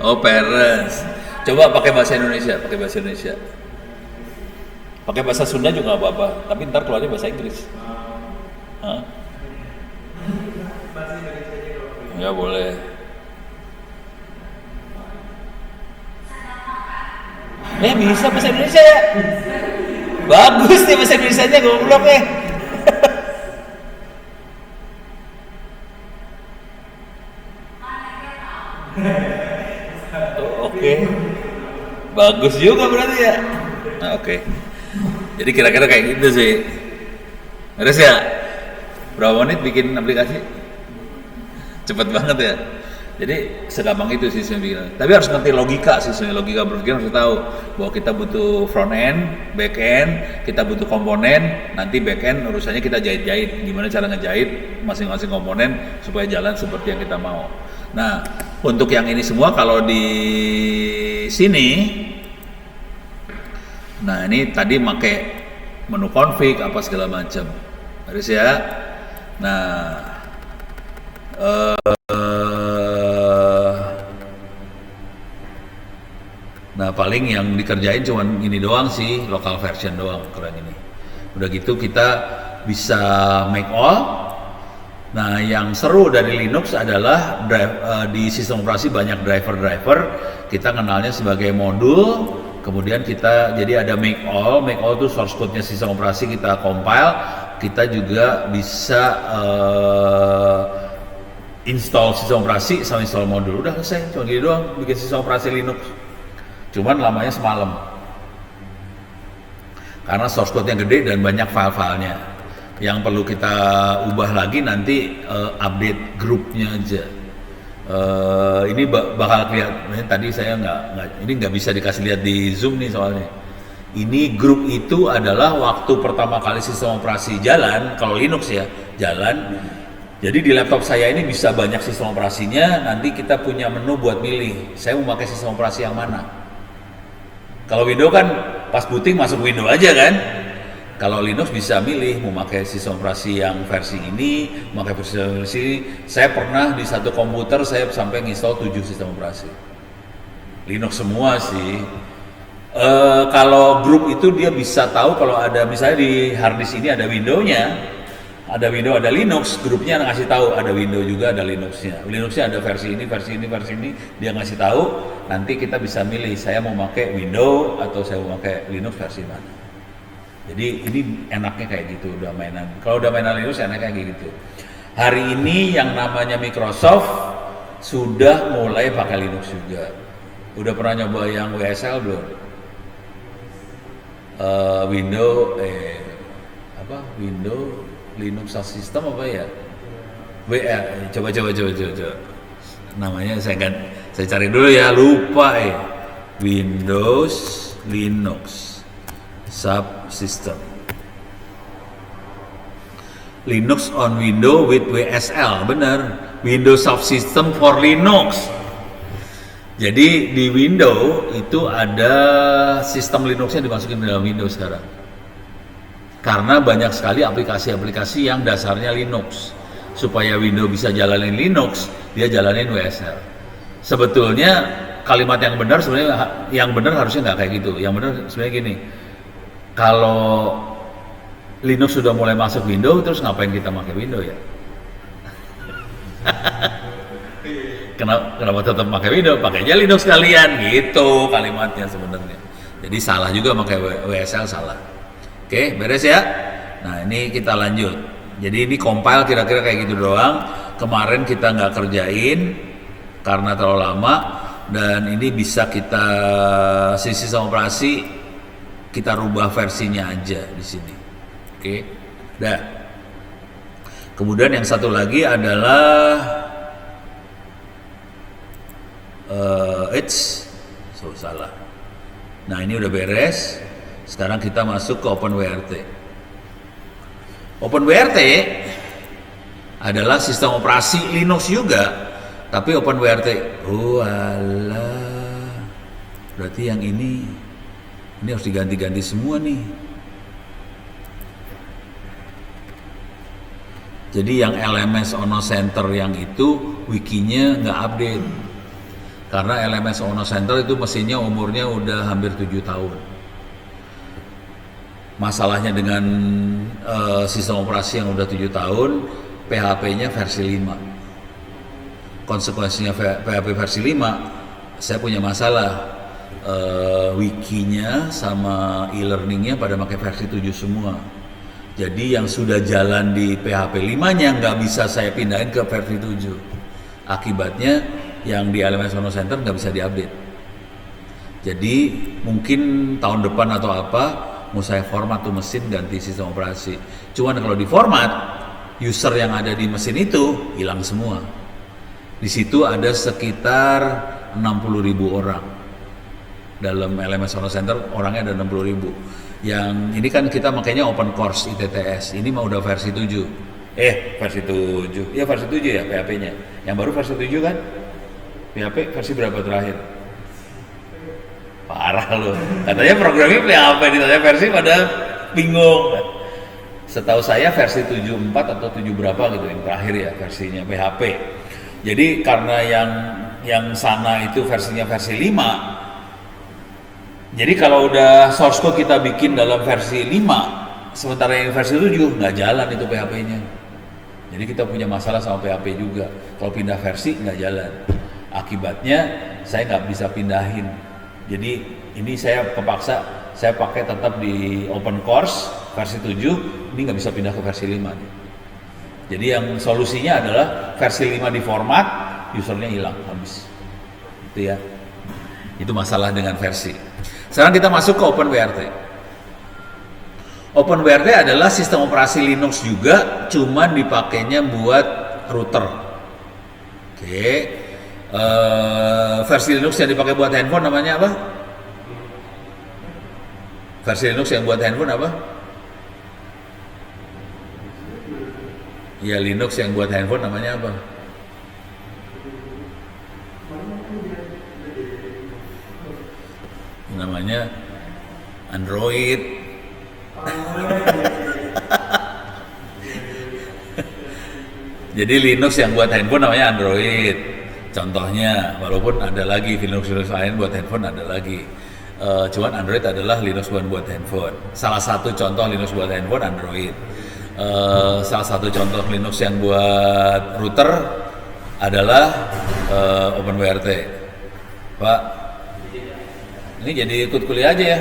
Oh, parents. Coba pakai bahasa Indonesia, Pakai bahasa Sunda juga nggak apa-apa, tapi ntar keluarnya bahasa Inggris. Hah? Ya boleh. Bisa bahasa Indonesia ya? Bagus nih bahasa Indonesianya, goblok ya. Oke. Bagus juga berarti ya. Nah, oke. Jadi kira-kira kayak gitu sih. Beres ya? Berapa menit bikin aplikasi? Cepet banget ya. Jadi segampang itu sih saya bilang. Tapi harus ngerti logika sih, logika berpikir harus tahu bahwa kita butuh front end, back end, kita butuh komponen, nanti back end urusannya kita jahit-jahit. Gimana cara ngejahit masing-masing komponen supaya jalan seperti yang kita mau. Nah, untuk yang ini semua kalau di sini, nah ini tadi pakai menu config apa segala macam, harus ya. Nah, paling yang dikerjain cuman ini doang sih, local version doang, keren ini. Udah gitu kita bisa make all. Nah, yang seru dari Linux adalah di sistem operasi banyak driver-driver, kita kenalnya sebagai modul, kemudian kita jadi ada make all itu source code-nya sistem operasi kita compile, kita juga bisa install sistem operasi sama install modul. Udah selesai, cuma gitu doang bikin sistem operasi Linux. Cuman lamanya semalam. Karena source code-nya gede dan banyak file-filenya. Yang perlu kita ubah lagi nanti update grupnya aja. Ini bakal kelihatan. Tadi saya nggak bisa dikasih lihat di Zoom nih soalnya. Ini grup itu adalah waktu pertama kali sistem operasi jalan, kalau Linux ya jalan. Jadi di laptop saya ini bisa banyak sistem operasinya. Nanti kita punya menu buat milih. Saya mau pakai sistem operasi yang mana? Kalau Windows kan pas booting masuk Windows aja kan. Kalau Linux bisa milih mau pakai sistem operasi yang versi ini, mau pakai versi ini. Saya pernah di satu komputer saya sampai install 7 sistem operasi. Linux semua sih. Kalau grup itu dia bisa tahu kalau ada misalnya di harddisk ini ada Windows-nya, ada Windows, ada Linux, grupnya ngasih tahu ada Windows juga, ada Linux-nya. Linux-nya ada versi ini, dia ngasih tahu. Nanti kita bisa milih, saya mau pakai Windows atau saya mau pakai Linux versi mana. Jadi ini enaknya kayak gitu, udah mainan. Kalau udah mainan Linux enaknya kayak gitu. Hari ini yang namanya Microsoft sudah mulai pakai Linux juga. Udah pernah nyoba yang WSL belum? Windows Linux System apa ya? Coba. Namanya saya cari dulu ya, lupa Windows Linux Subsystem. Linux on Windows with WSL, bener. Windows Subsystem for Linux. Jadi di Windows itu ada sistem Linuxnya dimasukin dalam Windows sekarang. Karena banyak sekali aplikasi-aplikasi yang dasarnya Linux. Supaya Windows bisa jalanin Linux, dia jalanin WSL. Sebetulnya kalimat yang benar sebenarnya harusnya nggak kayak gitu. Yang benar sebenarnya gini. Kalau Linux sudah mulai masuk Windows, terus ngapain kita pakai Windows ya? Kenapa tetap pakai Windows? Pakai aja Linux kalian, gitu kalimatnya sebenarnya. Jadi salah juga pakai WSL, salah. Oke, beres ya. Nah, ini kita lanjut. Jadi ini compile kira-kira kayak gitu doang. Kemarin kita nggak kerjain karena terlalu lama. dan ini bisa kita sistem operasi kita rubah versinya aja di sini. Oke. Dah. Kemudian yang satu lagi adalah salah. Nah, ini udah beres. Sekarang kita masuk ke OpenWRT. OpenWRT adalah sistem operasi Linux juga, tapi OpenWRT. Oh alah. Berarti yang ini harus diganti-ganti semua nih. Jadi yang LMS Ono Center yang itu wikinya nggak update. Karena LMS Ono Center itu mesinnya umurnya udah hampir 7 tahun. Masalahnya dengan sistem operasi yang udah 7 tahun, PHP-nya versi 5. Konsekuensinya PHP versi 5, saya punya masalah. Wikinya sama e-learningnya pada pakai versi 7 semua. Jadi yang sudah jalan di PHP 5-nya nggak bisa saya pindahin ke versi 7. Akibatnya yang di LMS Ono Center nggak bisa diupdate. Jadi mungkin tahun depan atau apa mau saya format tuh mesin ganti sistem operasi. Cuman kalau di format, user yang ada di mesin itu hilang semua. Di situ ada sekitar 60.000 orang. Dalam LMS Ono Center orangnya ada 60.000. Yang ini kan kita makanya open course ITTS. Ini mau udah versi 7. Versi 7. Ya versi 7 ya PHP-nya. Yang baru versi 7 kan? PHP versi berapa terakhir? Parah loh. Katanya programnya PHP, ditanya versi pada bingung. Setahu saya versi 7.4 atau 7 berapa gitu yang terakhir ya versinya PHP. Jadi karena yang sana itu versinya versi 5. Jadi kalau udah source code kita bikin dalam versi 5, sementara yang versi 7 nggak jalan itu PHP-nya. Jadi kita punya masalah sama PHP juga. Kalau pindah versi nggak jalan. Akibatnya saya nggak bisa pindahin. Jadi ini saya kepaksa saya pakai tetap di open course versi 7, ini nggak bisa pindah ke versi 5 nih. Jadi yang solusinya adalah versi 5 di format, usernya hilang habis. Itu ya. Itu masalah dengan versi. Sekarang kita masuk ke OpenWRT. OpenWRT adalah sistem operasi Linux juga, cuman dipakainya buat router. Oke. Versi Linux yang dipakai buat handphone namanya apa? Versi Linux yang buat handphone apa? Ya Linux yang buat handphone namanya apa? Namanya Android. Jadi Linux yang buat handphone namanya Android. Contohnya, walaupun ada lagi Linux lain buat handphone ada lagi. Cuman Android adalah Linux buat handphone. Salah satu contoh Linux buat handphone Android. Salah satu contoh Linux yang buat router adalah OpenWRT. Pak, ini jadi ikut kuliah aja ya?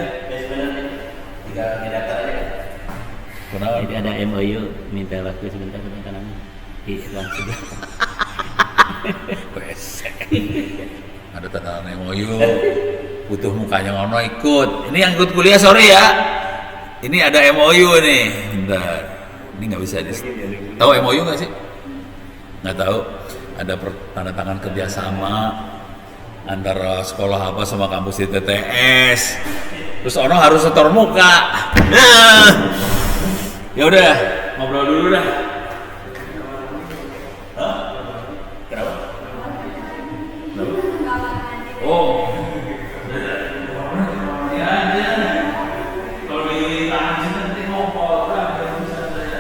Kenapa? Jadi ada MOU, minta waktu sebentar namanya di ruang sebelah. Ada tanda MOU, butuh mukanya ngono ikut. Ini yang ikut kuliah sorry ya. Ini ada MOU nih. Bentar. Ini nggak bisa tahu MOU nggak sih? Nggak tahu. Ada tanda tangan kerjasama antara sekolah apa sama kampus ITTS. Terus ono harus setor muka. Ya udah, ngobrol dulu dah. Oh, kalau di tangan sini nanti ngompol lah, bisa saja.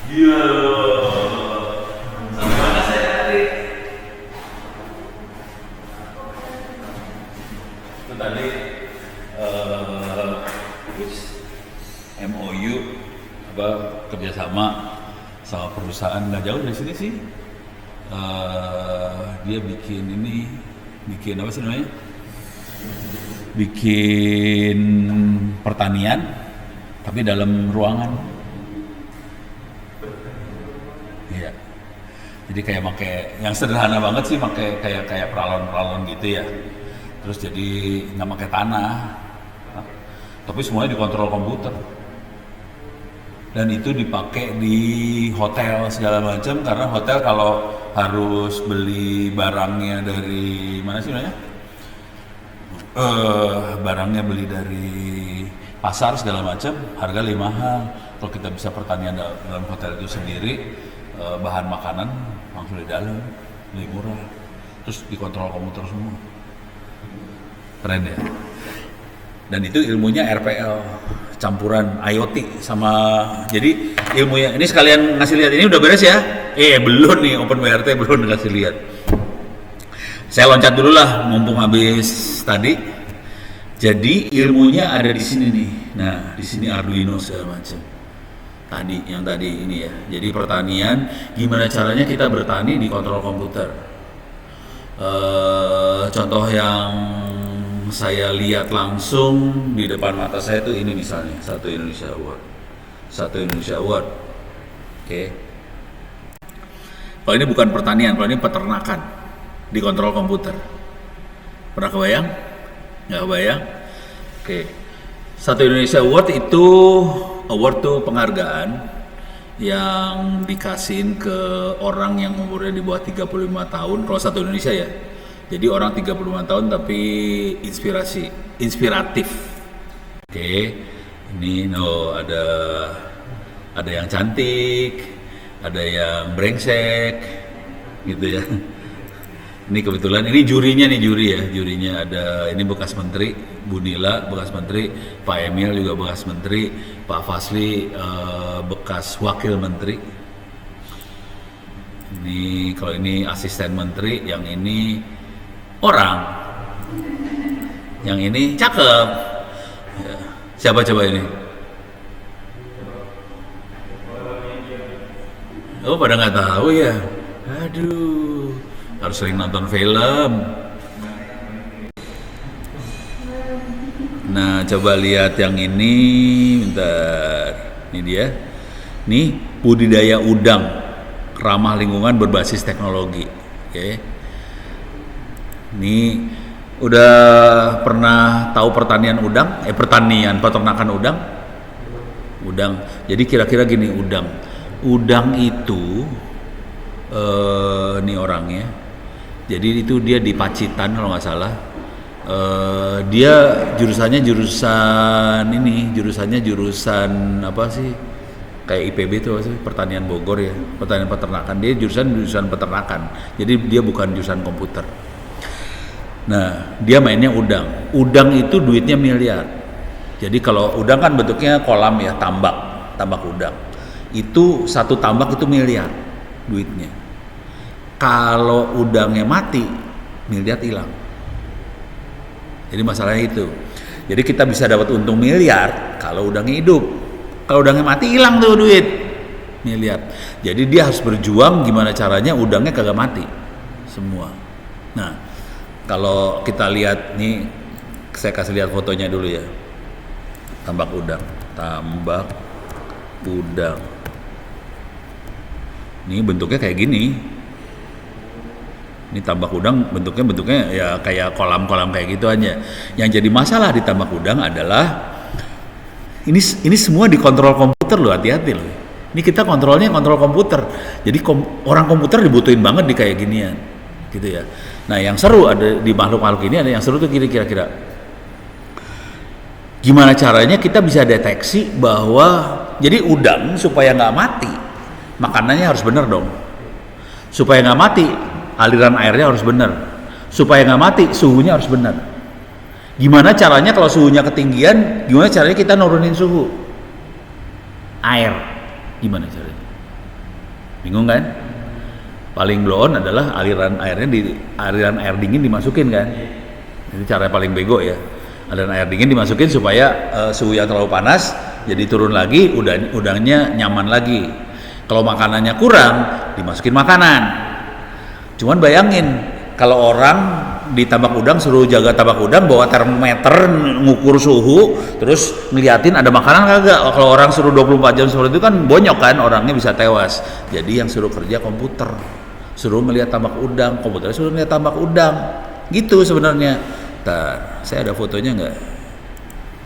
Iya. Sampai mana saya tadi? Itu tadi MOU apa kerjasama sama perusahaan nggak jauh dari sini sih. Dia bikin apa sih namanya? Bikin pertanian tapi dalam ruangan. Iya. Jadi kayak pakai yang sederhana banget sih, pakai kayak peralon-peralon gitu ya. Terus jadi nggak pakai tanah, tapi semuanya dikontrol komputer. Dan itu dipakai di hotel segala macam, karena hotel kalau harus beli barangnya dari mana sih namanya? Barangnya beli dari pasar segala macam, harga lebih mahal. Kalau kita bisa pertanian dalam hotel itu sendiri, bahan makanan langsung di dalam, lebih murah. Terus dikontrol komputer semua. Keren ya. Dan itu ilmunya RPL campuran IoT sama, jadi ilmunya ini sekalian ngasih lihat, ini udah beres ya? Belum nih, OpenWRT belum ngasih lihat. Saya loncat dulu lah mumpung habis tadi. Jadi ilmunya ada di sini nih. Nah, di sini Arduino segala macam. Yang tadi ini ya. Jadi pertanian, gimana caranya kita bertani di kontrol komputer. Contoh yang saya lihat langsung di depan mata saya itu ini misalnya, Satu Indonesia Award. Oke. Kalau ini bukan pertanian, kalau ini peternakan di kontrol komputer. Pernah kebayang? Nggak kebayang? Oke. Satu Indonesia Award itu, award tuh penghargaan yang dikasihin ke orang yang umurnya di bawah 35 tahun kalau satu Indonesia ya. Jadi orang 35 tahun tapi inspiratif. Oke. Ini ada yang cantik, ada yang brengsek gitu ya. Ini kebetulan ini jurinya ada ini bekas menteri, Bu Nila bekas menteri, Pak Emil juga bekas menteri, Pak Fasli bekas wakil menteri. Ini kalau ini asisten menteri, yang ini orang, yang ini cakep. Ya. Siapa coba ini? Oh, pada nggak tahu ya. Aduh, harus sering nonton film. Nah, coba lihat yang ini, bentar. Ini dia. Nih, budidaya udang ramah lingkungan berbasis teknologi. Oke. Ini udah pernah tahu pertanian udang? Pertanian peternakan udang? Udang. Jadi kira-kira gini, udang itu ini orangnya. Jadi itu dia di Pacitan kalau nggak salah. Dia jurusannya jurusan apa sih? Kayak IPB itu apa sih? Pertanian Bogor ya, pertanian peternakan. Dia jurusan peternakan. Jadi dia bukan jurusan komputer. Nah, dia mainnya udang. Udang itu duitnya miliar. Jadi kalau udang kan bentuknya kolam ya, tambak udang. Itu satu tambak itu miliar duitnya. Kalau udangnya mati, miliar hilang. Jadi masalahnya itu. Jadi kita bisa dapat untung miliar kalau udangnya hidup. Kalau udangnya mati, hilang tuh duit miliar. Jadi dia harus berjuang gimana caranya udangnya kagak mati semua. Nah, kalau kita lihat nih, saya kasih lihat fotonya dulu ya. Tambak udang. Ini bentuknya kayak gini. Ini tambak udang bentuknya ya kayak kolam-kolam kayak gitu aja. Yang jadi masalah di tambak udang adalah ini semua dikontrol komputer loh, hati-hati loh. Ini kita kontrolnya kontrol komputer. Jadi orang komputer dibutuhin banget di kayak ginian, gitu ya. Nah, yang seru ada di makhluk-makhluk ini, ada yang seru tuh kira-kira. Gimana caranya kita bisa deteksi bahwa jadi udang supaya nggak mati, makanannya harus bener dong. Supaya nggak mati, aliran airnya harus bener. Supaya nggak mati, suhunya harus bener. Gimana caranya kalau suhunya ketinggian, gimana caranya kita nurunin suhu air? Gimana caranya? Bingung kan? Paling blow on adalah aliran air dingin dimasukin kan. Ini cara paling bego ya. Aliran air dingin dimasukin supaya suhu yang terlalu panas jadi turun lagi, udangnya nyaman lagi. Kalau makanannya kurang, dimasukin makanan. Cuman bayangin kalau orang di tambak udang suruh jaga tambak udang bawa termometer ngukur suhu terus ngeliatin ada makanan kagak. Kalau orang suruh 24 jam seperti itu kan bonyok kan, orangnya bisa tewas. Jadi yang suruh kerja komputer, suruh melihat tambak udang, komputer suruh melihat tambak udang, gitu sebenarnya. Ntar saya ada fotonya nggak?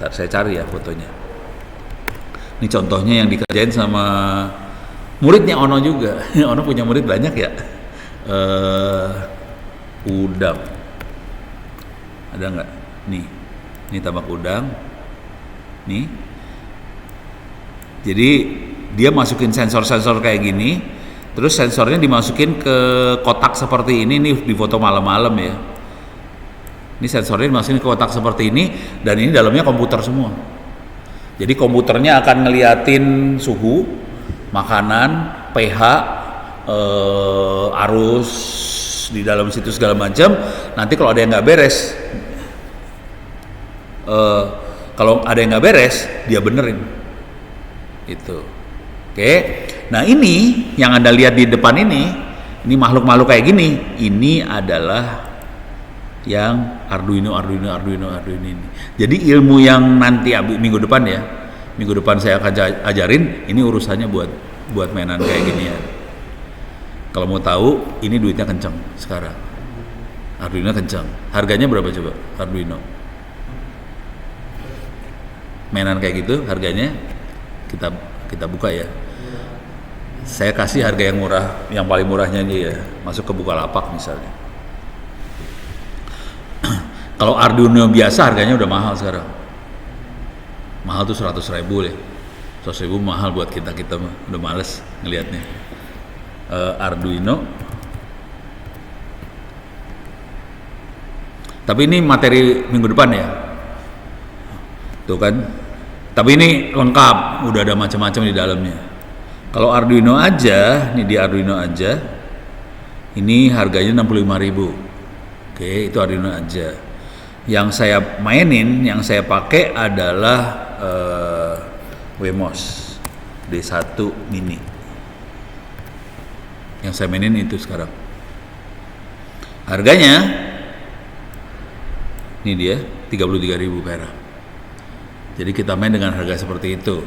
Ntar saya cari ya fotonya. Ini contohnya yang dikerjain sama muridnya Ono juga. Ono punya murid banyak ya. Udang ada nggak? Nih tambak udang nih. Jadi dia masukin sensor kayak gini, terus sensornya dimasukin ke kotak seperti ini. Nih di foto malam-malam ya. Ini sensornya dimasukin ke kotak seperti ini, dan ini dalamnya komputer semua. Jadi komputernya akan ngeliatin suhu, makanan, pH, arus di dalam situ segala macam. Nanti kalau ada yang nggak beres, dia benerin. Itu. Oke. Nah ini yang Anda lihat di depan ini makhluk-makhluk kayak gini. Ini adalah yang Arduino ini. Jadi ilmu yang nanti minggu depan saya akan ajarin, ini urusannya buat mainan kayak gini ya. Kalau mau tahu, ini duitnya kenceng sekarang. Arduino kenceng. Harganya berapa coba Arduino? Mainan kayak gitu harganya kita buka ya. Saya kasih harga yang murah, yang paling murahnya aja ya. Masuk ke Bukalapak misalnya. Kalau Arduino biasa harganya udah mahal sekarang. Mahal tuh 100.000 deh. 100.000 mahal buat kita udah males ngelihatnya. Arduino. Tapi ini materi minggu depan ya. Tuh kan. Tapi ini lengkap, udah ada macam-macam di dalamnya. Kalau Arduino aja, nih di Arduino aja, ini harganya 65.000. Oke, itu Arduino aja. Yang saya mainin, yang saya pakai adalah Wemos D1 Mini. Yang saya mainin itu sekarang. Harganya ini dia 33.000 perak. Jadi kita main dengan harga seperti itu.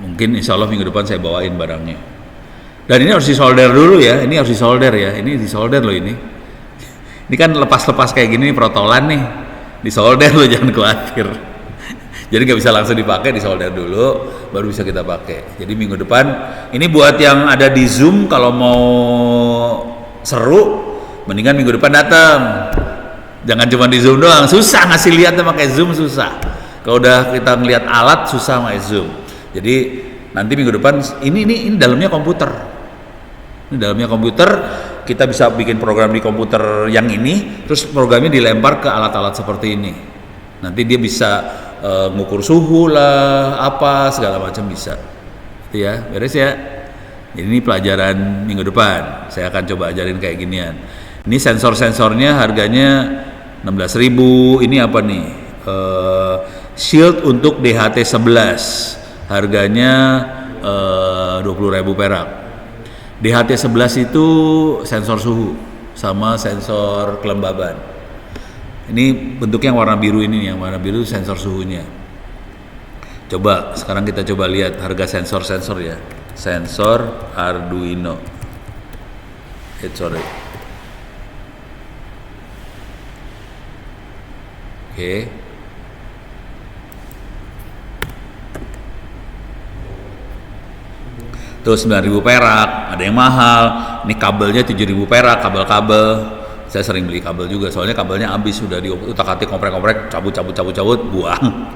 Mungkin insya Allah minggu depan saya bawain barangnya. Dan ini harus disolder dulu ya. Ini harus disolder ya. Ini disolder loh ini. Ini kan lepas-lepas kayak gini protolan nih. Disolder loh, jangan khawatir. Jadi nggak bisa langsung dipakai, disolder dulu baru bisa kita pakai. Jadi minggu depan ini buat yang ada di Zoom, kalau mau seru mendingan minggu depan datang. Jangan cuma di Zoom doang, susah ngasih lihatnya pakai Zoom, susah. Kalau udah kita ngelihat alat susah pakai Zoom. Jadi nanti minggu depan ini dalamnya komputer. Ini dalamnya komputer, kita bisa bikin program di komputer yang ini, terus programnya dilempar ke alat-alat seperti ini. Nanti dia bisa ngukur suhu lah, apa segala macam bisa. Itu ya, beres ya. Jadi ini pelajaran minggu depan. Saya akan coba ajarin kayak ginian. Ini sensor-sensornya harganya 16.000. Ini apa nih? Shield untuk DHT11. Harganya 20.000 perak. DHT11 itu sensor suhu sama sensor kelembaban. Ini bentuknya yang warna biru ini, yang warna biru sensor suhunya. Coba sekarang kita coba lihat harga sensor-sensor ya. Sensor Arduino. Sorry. Oke. Tuh 9.000 perak, ada yang mahal. Ini kabelnya 7.000 perak, kabel-kabel. Saya sering beli kabel juga, soalnya kabelnya habis, sudah diutak-atik, komprek-komprek, cabut, buang.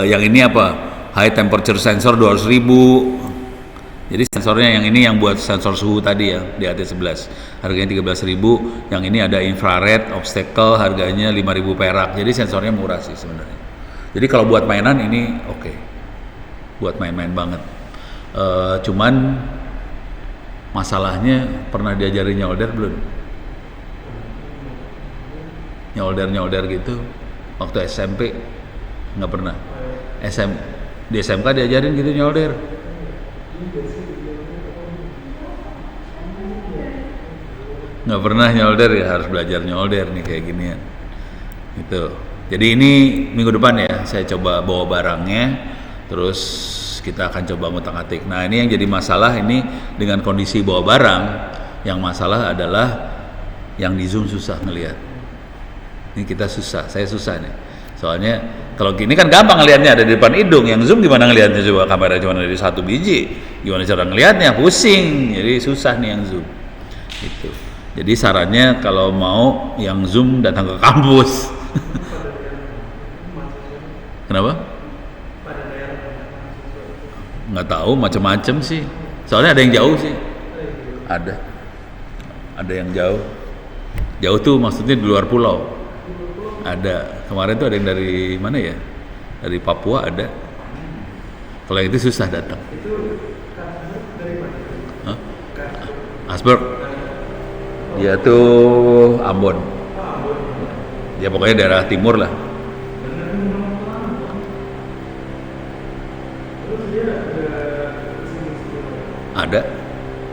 Yang ini apa? High temperature sensor 200.000. Jadi sensornya yang ini yang buat sensor suhu tadi ya, di DHT11. Harganya 13.000. Yang ini ada infrared obstacle, harganya 5.000 perak. Jadi sensornya murah sih sebenarnya. Jadi kalau buat mainan ini oke. Buat main-main banget. Cuman Masalahnya pernah diajarin nyolder belum? Nyolder gitu waktu SMP nggak pernah. Di SMK diajarin gitu nyolder. Nggak pernah nyolder ya, harus belajar nyolder nih kayak ginian gitu. Jadi ini minggu depan ya saya coba bawa barangnya, terus kita akan coba ngutak-atik. Nah ini yang jadi masalah ini dengan kondisi bawa barang, yang masalah adalah yang di Zoom susah ngelihat. Ini kita susah, saya susah nih. Soalnya kalau gini kan gampang ngelihatnya, ada di depan hidung. Yang Zoom gimana ngelihatnya, coba kamera cuma dari 1 biji, gimana cara ngelihatnya, pusing. Jadi susah nih yang Zoom gitu. Jadi sarannya kalau mau yang Zoom datang ke kampus. Kenapa? Nggak tahu, macam-macam sih. Soalnya ada yang jauh sih. Ada yang jauh. Jauh tuh maksudnya di luar pulau. Ada. Kemarin tuh ada yang dari mana ya? Dari Papua ada. Kalau yang itu susah datang. Hah? Asberg. Dia tuh Ambon. Ya pokoknya daerah timur lah. Ada.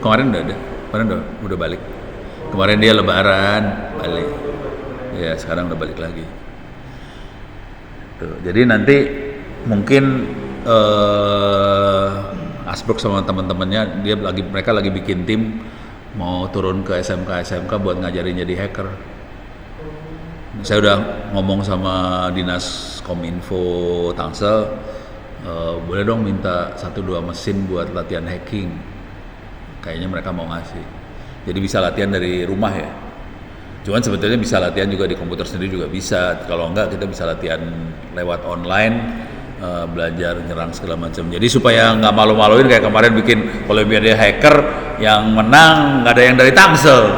Kemarin udah ada. Kemarin udah balik. Kemarin dia lebaran balik. Ya sekarang udah balik lagi. Tuh, jadi nanti mungkin Asbrook sama teman-temannya mereka lagi bikin tim mau turun ke SMK buat ngajarin jadi hacker. Saya udah ngomong sama Dinas Kominfo Tangsel, boleh dong minta 1-2 mesin buat latihan hacking. Kayaknya mereka mau ngasih. Jadi bisa latihan dari rumah ya. Cuman sebetulnya bisa latihan juga di komputer sendiri juga bisa. Kalau enggak kita bisa latihan lewat online, belajar nyerang segala macam. Jadi supaya nggak malu-maluin kayak kemarin bikin olimpiade hacker yang menang nggak ada yang dari Tangsel.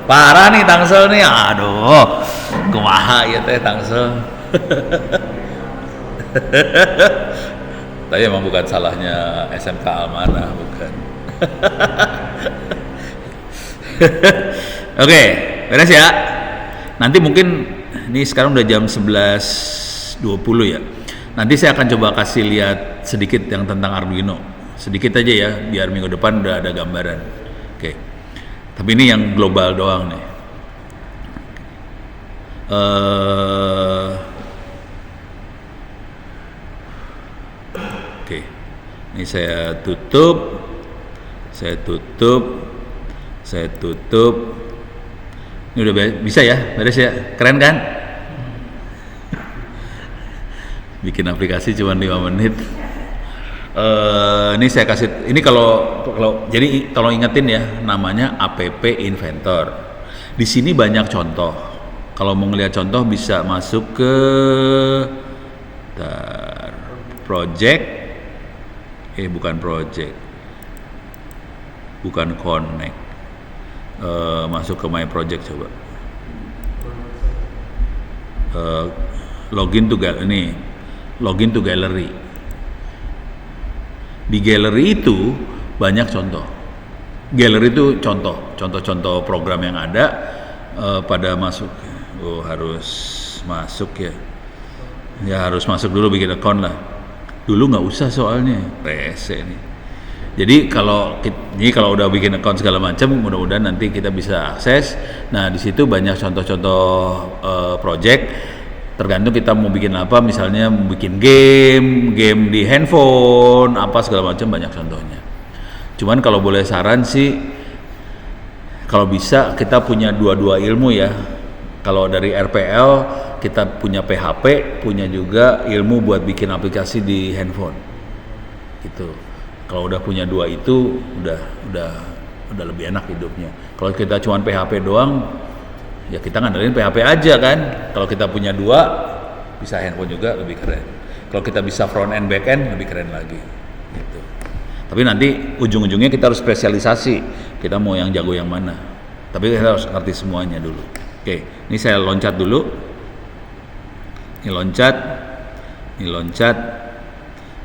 Parah nih Tangsel nih. Aduh, kumaha ya teh Tangsel. Tapi emang bukan salahnya SMK Almanah, bukan. Oke, beres ya. Nanti mungkin ini sekarang udah jam 11.20 ya. Nanti saya akan coba kasih lihat sedikit yang tentang Arduino. Sedikit aja ya, biar minggu depan udah ada gambaran. Oke. Tapi ini yang global doang nih. Oke. Ini saya tutup. Ini udah bisa ya, beres ya, keren kan? Bikin aplikasi cuma 5 menit. Ini saya kasih, ini kalau ingetin ya, namanya App Inventor. Di sini banyak contoh. Kalau mau ngeliat contoh bisa masuk ke bukan connect. Masuk ke My Project coba. Login to gallery. Di gallery itu banyak contoh. Gallery itu contoh program yang ada pada masuk. Harus masuk ya. Ya harus masuk dulu bikin account lah. Dulu nggak usah soalnya rese nih. Jadi kalau udah bikin account segala macam, mudah-mudahan nanti kita bisa akses. Nah di situ banyak contoh-contoh project. Tergantung kita mau bikin apa, misalnya mau bikin game di handphone, apa segala macam banyak contohnya. Cuman kalau boleh saran sih, kalau bisa kita punya dua-dua ilmu ya. Kalau dari RPL kita punya PHP, punya juga ilmu buat bikin aplikasi di handphone. Gitu. Kalau udah punya dua itu udah lebih enak hidupnya. Kalau kita cuma PHP doang, ya kita ngandelin PHP aja kan. Kalau kita punya dua, bisa handphone juga lebih keren. Kalau kita bisa front end back end lebih keren lagi. Gitu. Tapi nanti ujung-ujungnya kita harus spesialisasi. Kita mau yang jago yang mana. Tapi kita harus ngerti semuanya dulu. Oke, ini saya loncat dulu. Ini loncat.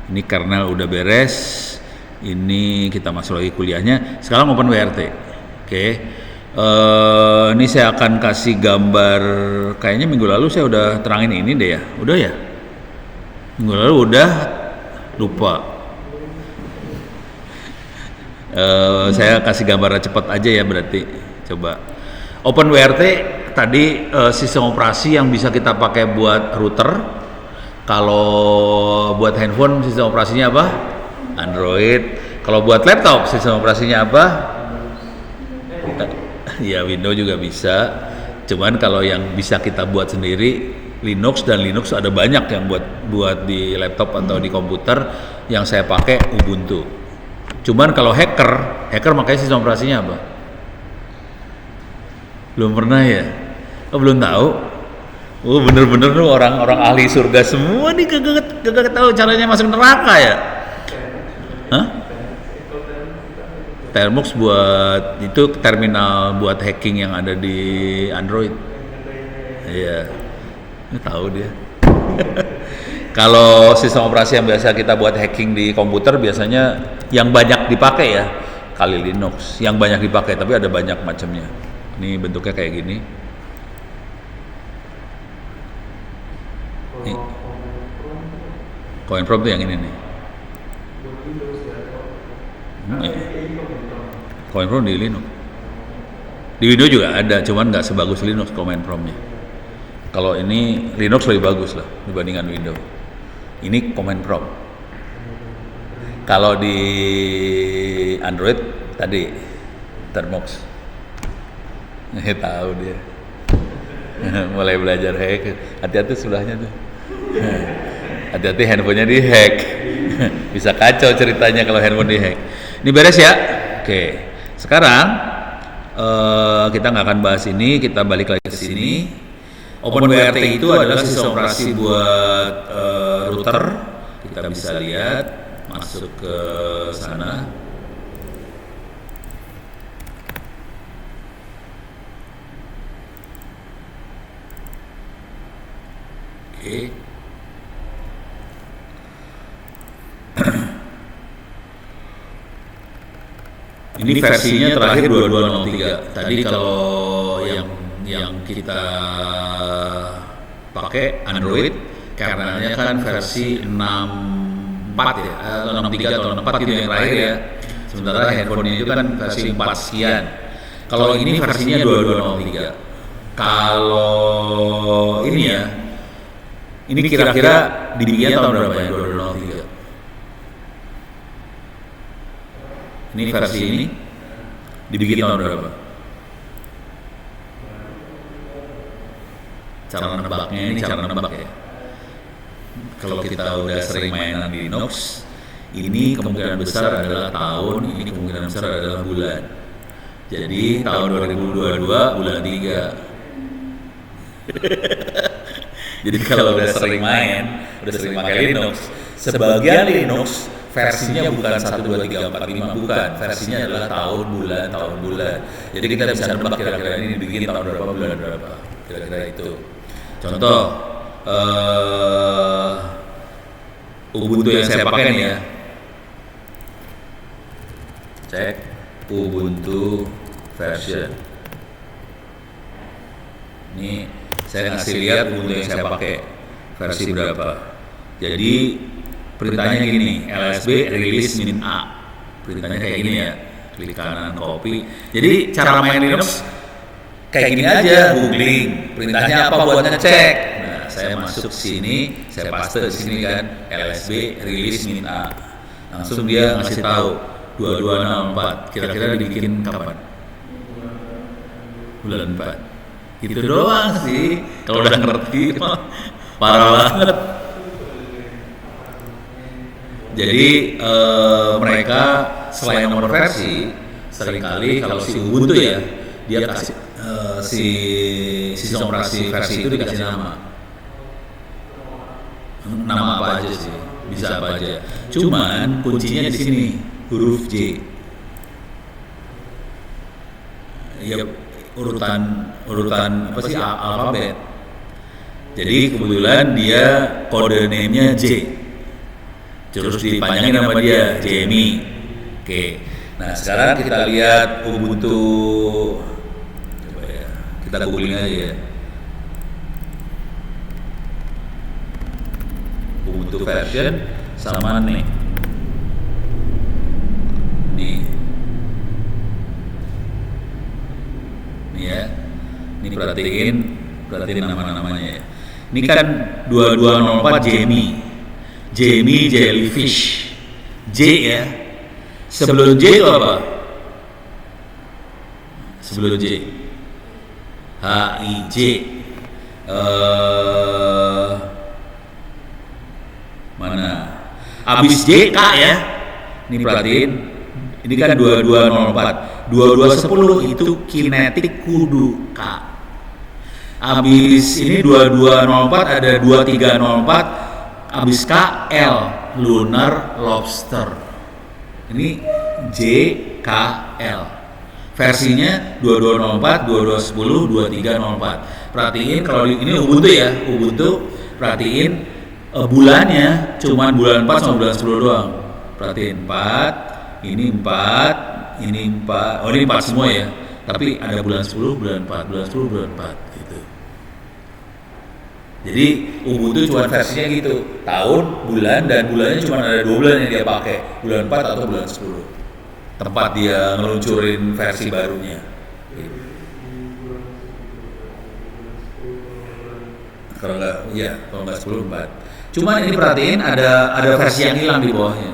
Ini kernel udah beres. Ini kita masuk lagi kuliahnya. Sekarang OpenWRT. Oke. Ini saya akan kasih gambar. Kayaknya minggu lalu saya udah terangin ini deh ya. Udah ya? Minggu lalu udah, lupa. Saya kasih gambar cepat aja ya berarti. Coba. OpenWRT tadi sistem operasi yang bisa kita pakai buat router. Kalau buat handphone sistem operasinya apa? Android. Kalau buat laptop sistem operasinya apa? Ya Windows juga bisa. Cuman kalau yang bisa kita buat sendiri Linux, dan Linux ada banyak yang buat di laptop atau di komputer. Yang saya pakai Ubuntu. Cuman kalau hacker makanya sistem operasinya apa? Belum pernah ya? Oh, belum tahu? Oh, bener-bener tuh orang ahli surga semua nih kagak tahu caranya masuk neraka ya? Hah? Termux buat itu terminal buat hacking yang ada di Android. Iya, tahu dia. Kalau sistem operasi yang biasa kita buat hacking di komputer biasanya yang banyak dipakai ya Kali Linux, yang banyak dipakai, tapi ada banyak macamnya. Ini bentuknya kayak gini. Nih. Coin From tuh yang ini nih. Coin From di Linux. Di Windows juga ada, cuman nggak sebagus Linux Command Prompt-nya. Kalau ini Linux lebih bagus lah dibandingkan Windows. Ini Command Prompt. Kalau di Android tadi Termux. Tahu dia. Mulai belajar hack. Hati-hati sebelahnya tuh. Hati-hati handphonenya dihack. Bisa kacau ceritanya kalau handphone dihack. Ini beres ya? Oke. Sekarang kita nggak akan bahas ini, kita balik lagi ke sini. OpenWRT itu adalah sistem operasi buat router. Kita bisa lihat, masuk ke sana. Oke. Ini versinya terakhir 2203. Tadi kalau yang kita pakai Android, karenanya kan versi 64 ya, atau 63 atau 64 gitu yang terakhir ya. Sementara handphone itu kan versi 4 sekian. Kalau ini versinya 2203. Kalau ini ya, ini kira-kira dibikin tahun berapa ya 2203? Ini versi ini dibikin tahun berapa? Cara nebaknya ini cara nebak ya. Kalau kita udah sering mainan di Linux, ini kemungkinan besar adalah tahun, ini kemungkinan besar adalah bulan. Jadi tahun 2022 bulan 3. Jadi kalau udah sering main, udah sering pakai Linux, sebagian Linux versinya bukan 1, 2, 3, 4, 5, bukan. Versinya adalah tahun, bulan. Jadi kita bisa nebak kira-kira ini dibikin tahun berapa, bulan berapa. Kira-kira itu. Contoh, Ubuntu yang saya pakai nih ya. Cek Ubuntu version. Ini saya ngasih lihat Ubuntu yang saya pakai versi berapa. Jadi perintahnya gini, lsb release min a. Perintahnya kayak gini ya. Klik kanan copy. Jadi cara main Linux kayak gini aja, googling. Perintahnya apa buat ngecek. Nah, saya masuk sini, saya paste di sini kan, lsb release min a. Langsung dia ngasih tahu 2204. Kira-kira dibikin kapan? Bulan 4. Gitu doang sih. Kalau udah ngerti parah banget. Jadi mereka selain nomor versi, seringkali kalau si Ubuntu ya, dia kasih si sistem operasi versi itu dikasih nama apa aja sih, bisa apa aja. Cuman kuncinya di sini huruf J. Ya urutan apa sih alfabet. Jadi kebetulan dia kode name-nya J. Terus dipanjangin nama dia Jamie. Oke. Nah, sekarang kita lihat Ubuntu. Coba ya. Kita googling aja ya. Ubuntu version sama nih. Nih ya. Ini perhatiin nama-namanya ya. Ini kan 2204 Jamie Jellyfish. J ya. Sebelum J itu apa? Sebelum J. HIJ. Mana? Abis J K ya. Ini perhatiin. Ini kan 2204. 2210 itu kinetik kudu K. Abis ini 2204 ada 2304. Abis K L lunar lobster. Ini JKL. Versinya 2204, 2210, 2304. Perhatiin kalau ini Ubuntu ya, Ubuntu. Perhatiin bulannya cuman bulan 4 sama bulan 10 doang. Perhatiin 4, ini 4, ini 4. Oh, ini 4 semua ya. Tapi ada bulan 10, bulan 4, bulan 10, bulan 4 gitu. Jadi Ubuntu cuma versinya gitu, tahun, bulan, dan bulannya cuma ada 2 bulan yang dia pakai, bulan 4 atau bulan 10. Tempat dia ngeluncurin versi barunya. Kalau nggak 10 4. Cuman ini perhatiin ada versi yang hilang di bawahnya.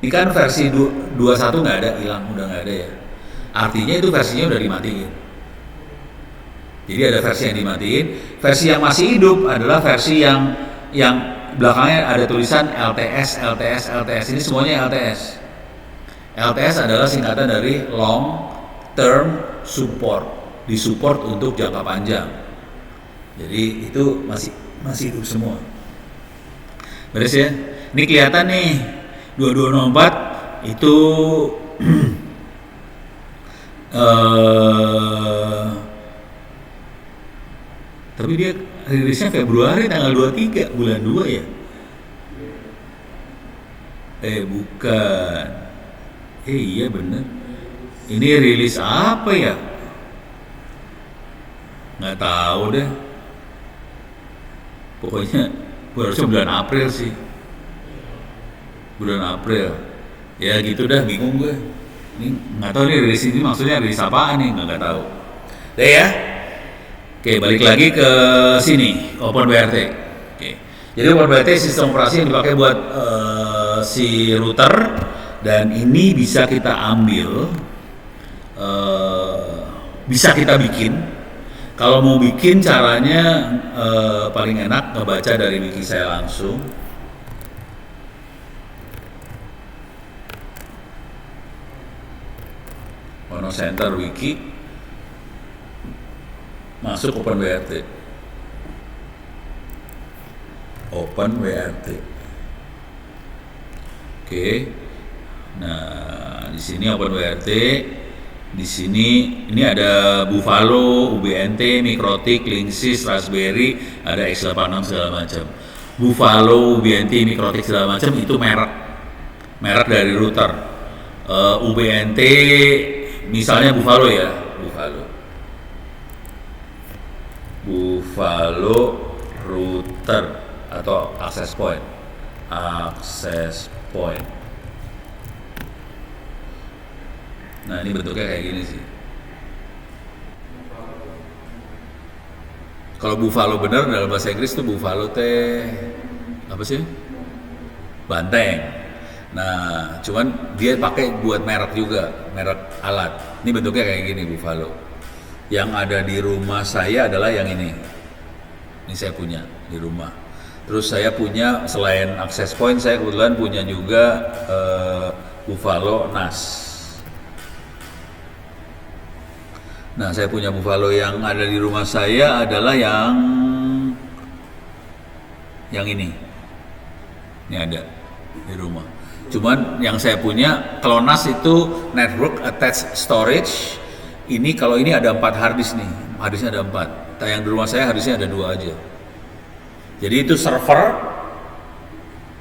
Ini kan versi 21 nggak ada, hilang, udah nggak ada ya. Artinya itu versinya udah dimatiin. Jadi ada versi yang dimatiin, versi yang masih hidup adalah versi yang belakangnya ada tulisan LTS. Ini semuanya LTS. LTS adalah singkatan dari long term support, disupport untuk jangka panjang. Jadi itu masih hidup semua. Beres ya. Ini kelihatan nih 2204 itu tapi dia rilisnya Februari tanggal 23 bulan 2 ya. Bukan. Iya bener. Ini rilis apa ya? Nggak tahu deh. Pokoknya harusnya bulan April sih. Bulan April. Ya gitu dah, bingung gue. Ini nggak tahu nih rilis ini maksudnya rilis apaan nih, nggak tahu. Deh ya. Oke, balik lagi ke sini, OpenWRT. Oke. Jadi OpenWRT sistem operasi yang dipakai buat si router, dan ini bisa kita ambil, bisa kita bikin. Kalau mau bikin caranya paling enak ngebaca dari wiki saya langsung. Ono Center Wiki. Masuk OpenWRT. Oke. Nah, di sini OpenWRT. Di sini ini ada Buffalo, UBNT, Mikrotik, Linksys, Raspberry, ada X86 segala macam. Buffalo, UBNT, Mikrotik segala macam itu merek dari router. UBNT misalnya Buffalo ya, Buffalo router atau access point. Nah, ini bentuknya kayak gini sih. Kalau Buffalo bener dalam bahasa Inggris tuh Buffalo teh apa sih? Banteng. Nah, cuman dia pakai buat merek juga, merek alat. Ini bentuknya kayak gini Buffalo. Yang ada di rumah saya adalah yang ini. Ini saya punya di rumah. Terus saya punya selain access point, saya kebetulan punya juga Buffalo NAS. Nah, saya punya Buffalo yang ada di rumah saya adalah yang ini. Ini ada di rumah. Cuman yang saya punya kalau NAS itu Network Attached Storage. Ini kalau ini ada 4 harddisk nih. Harddisknya ada 4. Yang di rumah saya harddisknya ada 2 aja. Jadi itu server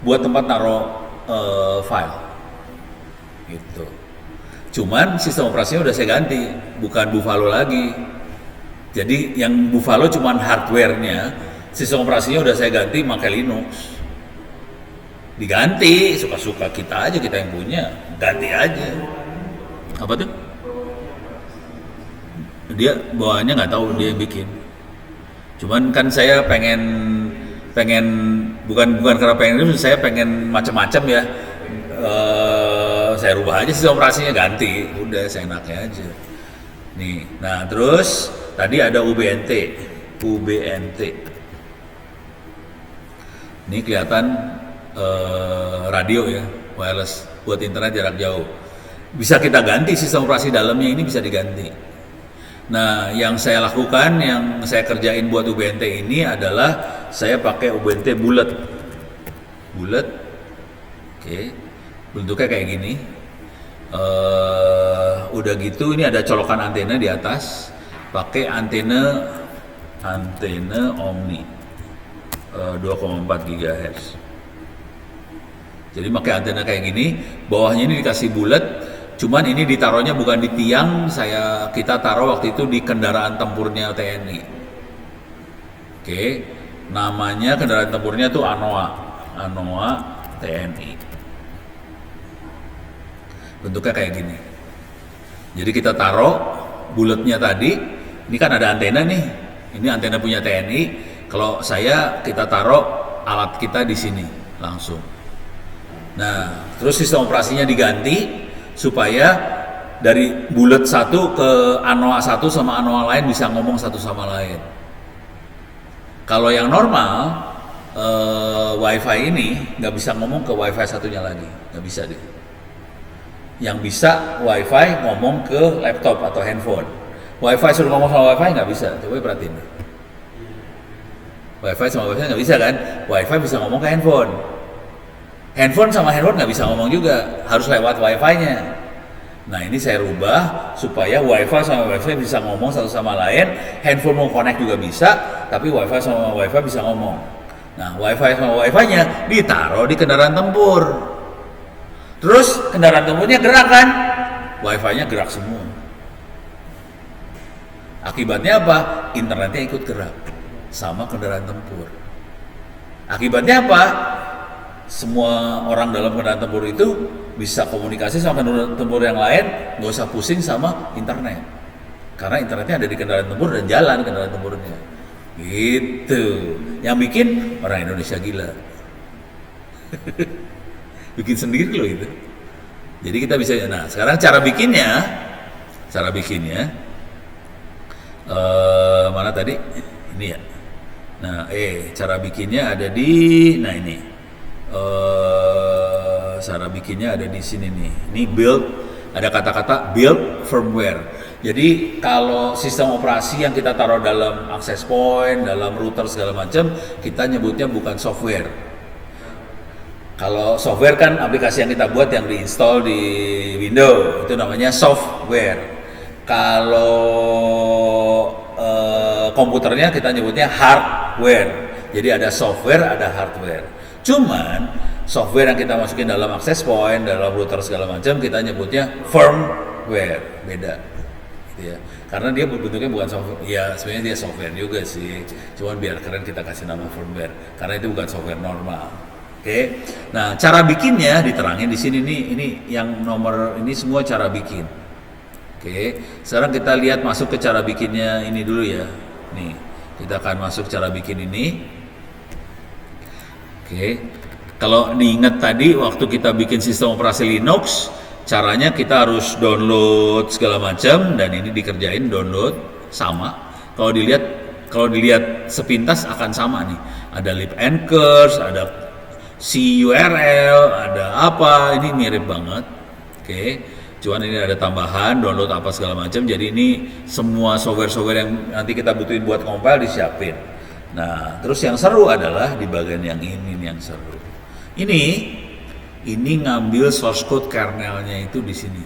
buat tempat naruh file. gitu. Cuman sistem operasinya udah saya ganti, bukan Buffalo lagi. Jadi yang Buffalo cuman hardware-nya, sistem operasinya udah saya ganti pakai Linux. Diganti, suka-suka kita aja, kita yang punya, ganti aja. Apa tuh? Dia bawaannya nggak tahu, dia yang bikin. Cuman kan saya pengen bukan karena pengen itu, saya pengen macam-macam ya. Saya rubah aja sistem operasinya, ganti, udah saya enaknya aja. Nih, nah terus tadi ada UBNT. Ini kelihatan radio ya, wireless buat internet jarak jauh. Bisa kita ganti sistem operasi dalamnya, ini bisa diganti. Nah, yang saya lakukan, yang saya kerjain buat UBNT ini adalah saya pakai UBNT bulat. Oke. Bentuknya kayak gini. Udah gitu ini ada colokan antena di atas, pakai antena Omni 2,4 GHz. Jadi pakai antena kayak gini, bawahnya ini dikasih bulat, cuman ini ditaruhnya bukan di tiang, kita taruh waktu itu di kendaraan tempurnya TNI. Oke, namanya kendaraan tempurnya tuh Anoa TNI. Bentuknya kayak gini. Jadi kita taruh bulatnya tadi, ini kan ada antena nih, ini antena punya TNI. Kalau kita taruh alat kita di sini langsung. Nah, terus sistem operasinya diganti supaya dari bulat satu ke Anoa satu sama Anoa lain bisa ngomong satu sama lain. Kalau yang normal WiFi ini nggak bisa ngomong ke WiFi satunya lagi, nggak bisa deh. Yang bisa WiFi ngomong ke laptop atau handphone. WiFi suruh ngomong sama WiFi nggak bisa. Coba perhatiin. WiFi sama WiFi nggak bisa kan? WiFi bisa ngomong ke handphone. Handphone sama handphone nggak bisa ngomong juga, harus lewat Wi-Fi-nya. Nah ini saya rubah supaya Wi-Fi sama Wi-Fi bisa ngomong satu sama lain. Handphone mau connect juga bisa, tapi Wi-Fi sama Wi-Fi bisa ngomong. Nah Wi-Fi sama Wi-Fi-nya ditaruh di kendaraan tempur. Terus kendaraan tempurnya gerak kan? Wi-Fi-nya gerak semua. Akibatnya apa? Internetnya ikut gerak sama kendaraan tempur. Akibatnya apa? Semua orang dalam kendaraan tempur itu bisa komunikasi sama kendaraan tempur yang lain, nggak usah pusing sama internet, karena internetnya ada di kendaraan tempur dan jalan kendaraan tempurnya. Gitu. Yang bikin orang Indonesia gila. Bikin sendiri loh itu. Jadi kita bisa. Nah sekarang cara bikinnya mana tadi? Ini ya. Nah cara bikinnya ada di, nah ini. Cara bikinnya ada di sini nih. Ini build, ada kata-kata build firmware. Jadi kalau sistem operasi yang kita taruh dalam access point, dalam router segala macam, kita nyebutnya bukan software. Kalau software kan aplikasi yang kita buat yang diinstal di Windows, itu namanya software. Kalau komputernya kita nyebutnya hardware. Jadi ada software, ada hardware. Cuman software yang kita masukin dalam access point, dalam router segala macam, kita nyebutnya firmware, beda, gitu ya. Karena dia bentuknya bukan software, ya sebenarnya dia software juga sih. Cuman biar keren kita kasih nama firmware, karena itu bukan software normal. Oke. Nah cara bikinnya diterangin di sini nih. Ini yang nomor ini semua cara bikin. Oke. Sekarang kita lihat masuk ke cara bikinnya ini dulu ya. Nih kita akan masuk cara bikin ini. Oke, kalau diingat tadi waktu kita bikin sistem operasi Linux, caranya kita harus download segala macam, dan ini dikerjain download sama. Kalau dilihat sepintas akan sama nih. Ada lib anchors, ada CURL, ada apa, ini mirip banget. Oke, cuman ini ada tambahan download apa segala macam. Jadi ini semua software-software yang nanti kita butuhin buat compile disiapin. Nah, terus yang seru adalah di bagian yang ini nih yang seru. Ini ngambil source code kernelnya itu di sini.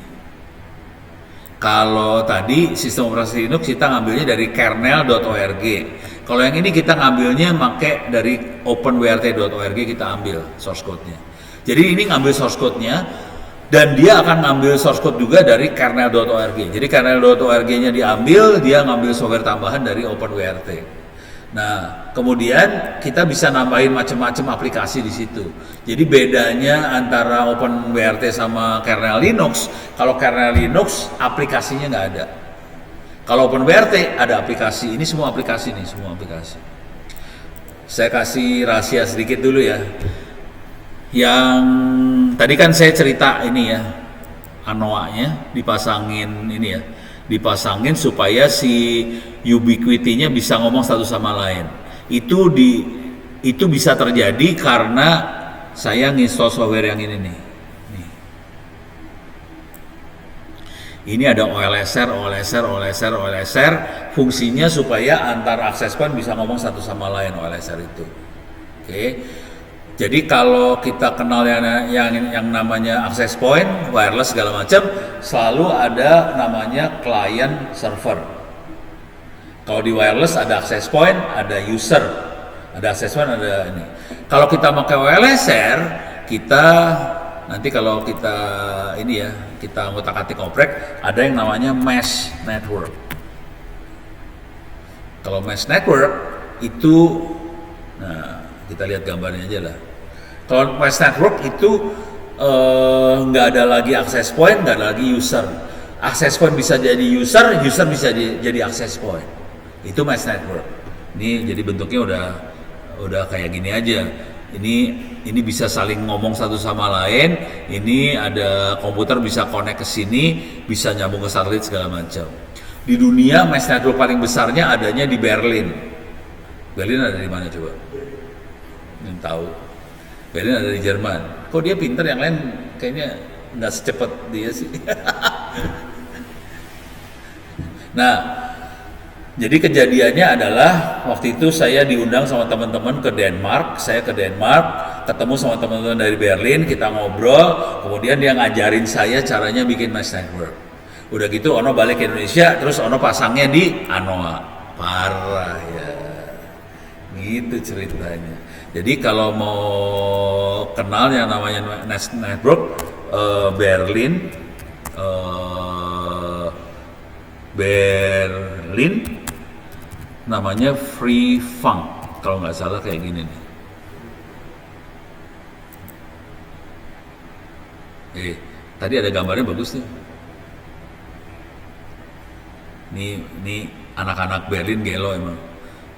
Kalau tadi sistem operasi Linux kita ngambilnya dari kernel.org. Kalau yang ini kita ngambilnya pakai dari openwrt.org, kita ambil source code-nya. Jadi ini ngambil source code-nya, Dan dia akan ngambil source code juga dari kernel.org. Jadi kernel.org-nya diambil, dia ngambil software tambahan dari OpenWRT. Nah, kemudian kita bisa nambahin macam-macam aplikasi di situ. Jadi bedanya antara OpenWRT sama kernel Linux, kalau kernel Linux aplikasinya nggak ada. Kalau OpenWRT ada aplikasi. Ini semua aplikasi nih, semua aplikasi. Saya kasih rahasia sedikit dulu ya. Yang tadi kan saya cerita ini ya, Anoa-nya dipasangin ini ya, dipasangin supaya si Ubiquiti-nya bisa ngomong satu sama lain. Itu bisa terjadi karena saya nginstall software yang ini nih. Ini ada OLSR, fungsinya supaya antar access point bisa ngomong satu sama lain OLSR itu. Oke. Jadi kalau kita kenal yang namanya access point, wireless segala macam, selalu ada namanya client server. Kalau di wireless ada access point, ada user, ada access point, ada ini. Kalau kita pakai OLSR, kita nanti kalau kita ini ya, kita ngotak-atik oprek, ada yang namanya mesh network. Kalau mesh network itu, nah kita lihat gambarnya aja lah. Kalau mesh network itu nggak ada lagi access point, nggak ada lagi user. Access point bisa jadi user, user bisa jadi access point. Itu mesh network. Ini jadi bentuknya udah kayak gini aja. Ini bisa saling ngomong satu sama lain. Ini ada komputer bisa connect ke sini, bisa nyambung ke satelit segala macam. Di dunia mesh network paling besarnya adanya di Berlin. Berlin ada di mana coba? Yang tahu. Berlin ada di Jerman. Kok dia pinter, yang lain kayaknya nggak secepat dia sih. Nah, jadi kejadiannya adalah waktu itu saya diundang sama teman-teman ke Denmark. Saya ke Denmark, ketemu sama teman-teman dari Berlin, kita ngobrol. Kemudian dia ngajarin saya caranya bikin mesh network. Udah gitu, Ono balik ke Indonesia, terus Ono pasangnya di Anoa. Parah ya. Gitu ceritanya. Jadi kalau mau kenal yang namanya mesh network, Berlin namanya Free Funk kalau nggak salah, kayak gini nih. Tadi ada gambarnya bagus tuh. Ini anak-anak Berlin gelo emang.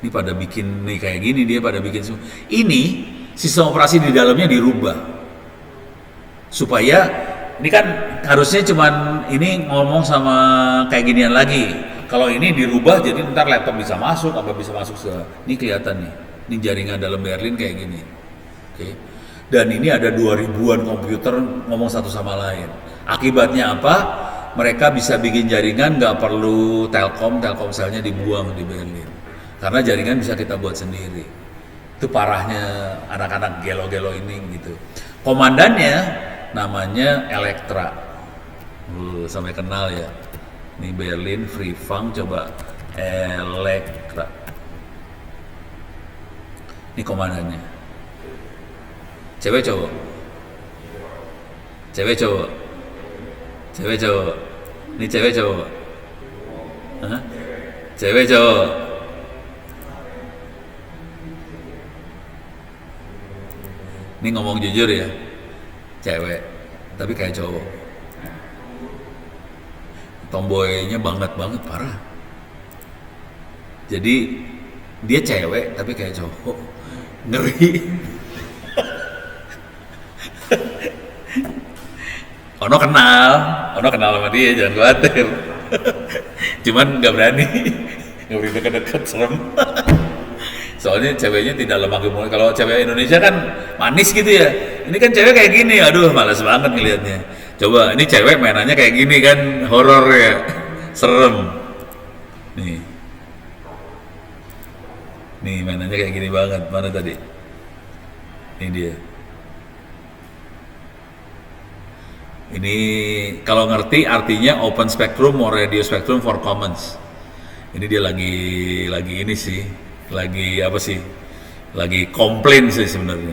Ini pada bikin nih kayak gini, dia pada bikin semua. Ini sistem operasi di dalamnya dirubah supaya ini kan harusnya cuman ini ngomong sama kayak ginian lagi. Kalau ini dirubah jadi ntar laptop bisa masuk, apa bisa masuk ini kelihatan nih. Ini jaringan dalam Berlin kayak gini. Oke. Dan ini ada 2000-an komputer ngomong satu sama lain. Akibatnya apa? Mereka bisa bikin jaringan nggak perlu Telkomselnya dibuang di Berlin. Karena jaringan bisa kita buat sendiri. Itu parahnya anak-anak gelo-gelo ini gitu. Komandannya namanya Elektra. Sampai kenal ya. Ini Berlin Free Funk, coba Elektra. Ini komandannya. Cewek cowok? Cewek cowok? Cewek cowok? Ini cewek cowok? Hah? Cewek cowok? Ini ngomong jujur ya, cewek, tapi kayak cowok. Tomboynya banget parah. Jadi dia cewek tapi kayak cowok, ngeri. Ono kenal sama dia, jangan khawatir. Cuman nggak berani deket-deket, serem. Soalnya ceweknya tidak lemah gemuk. Kalau cewek Indonesia kan manis gitu ya. Ini kan cewek kayak gini, aduh malas banget ngelihatnya. Coba ini cewek mainannya kayak gini kan, horor ya, serem. Nih mainannya kayak gini banget. Mana tadi? Ini dia. Ini kalau ngerti artinya Open Spectrum or Radio Spectrum for Commons. Ini dia lagi ini sih. Lagi apa sih? Lagi komplain sih sebenarnya.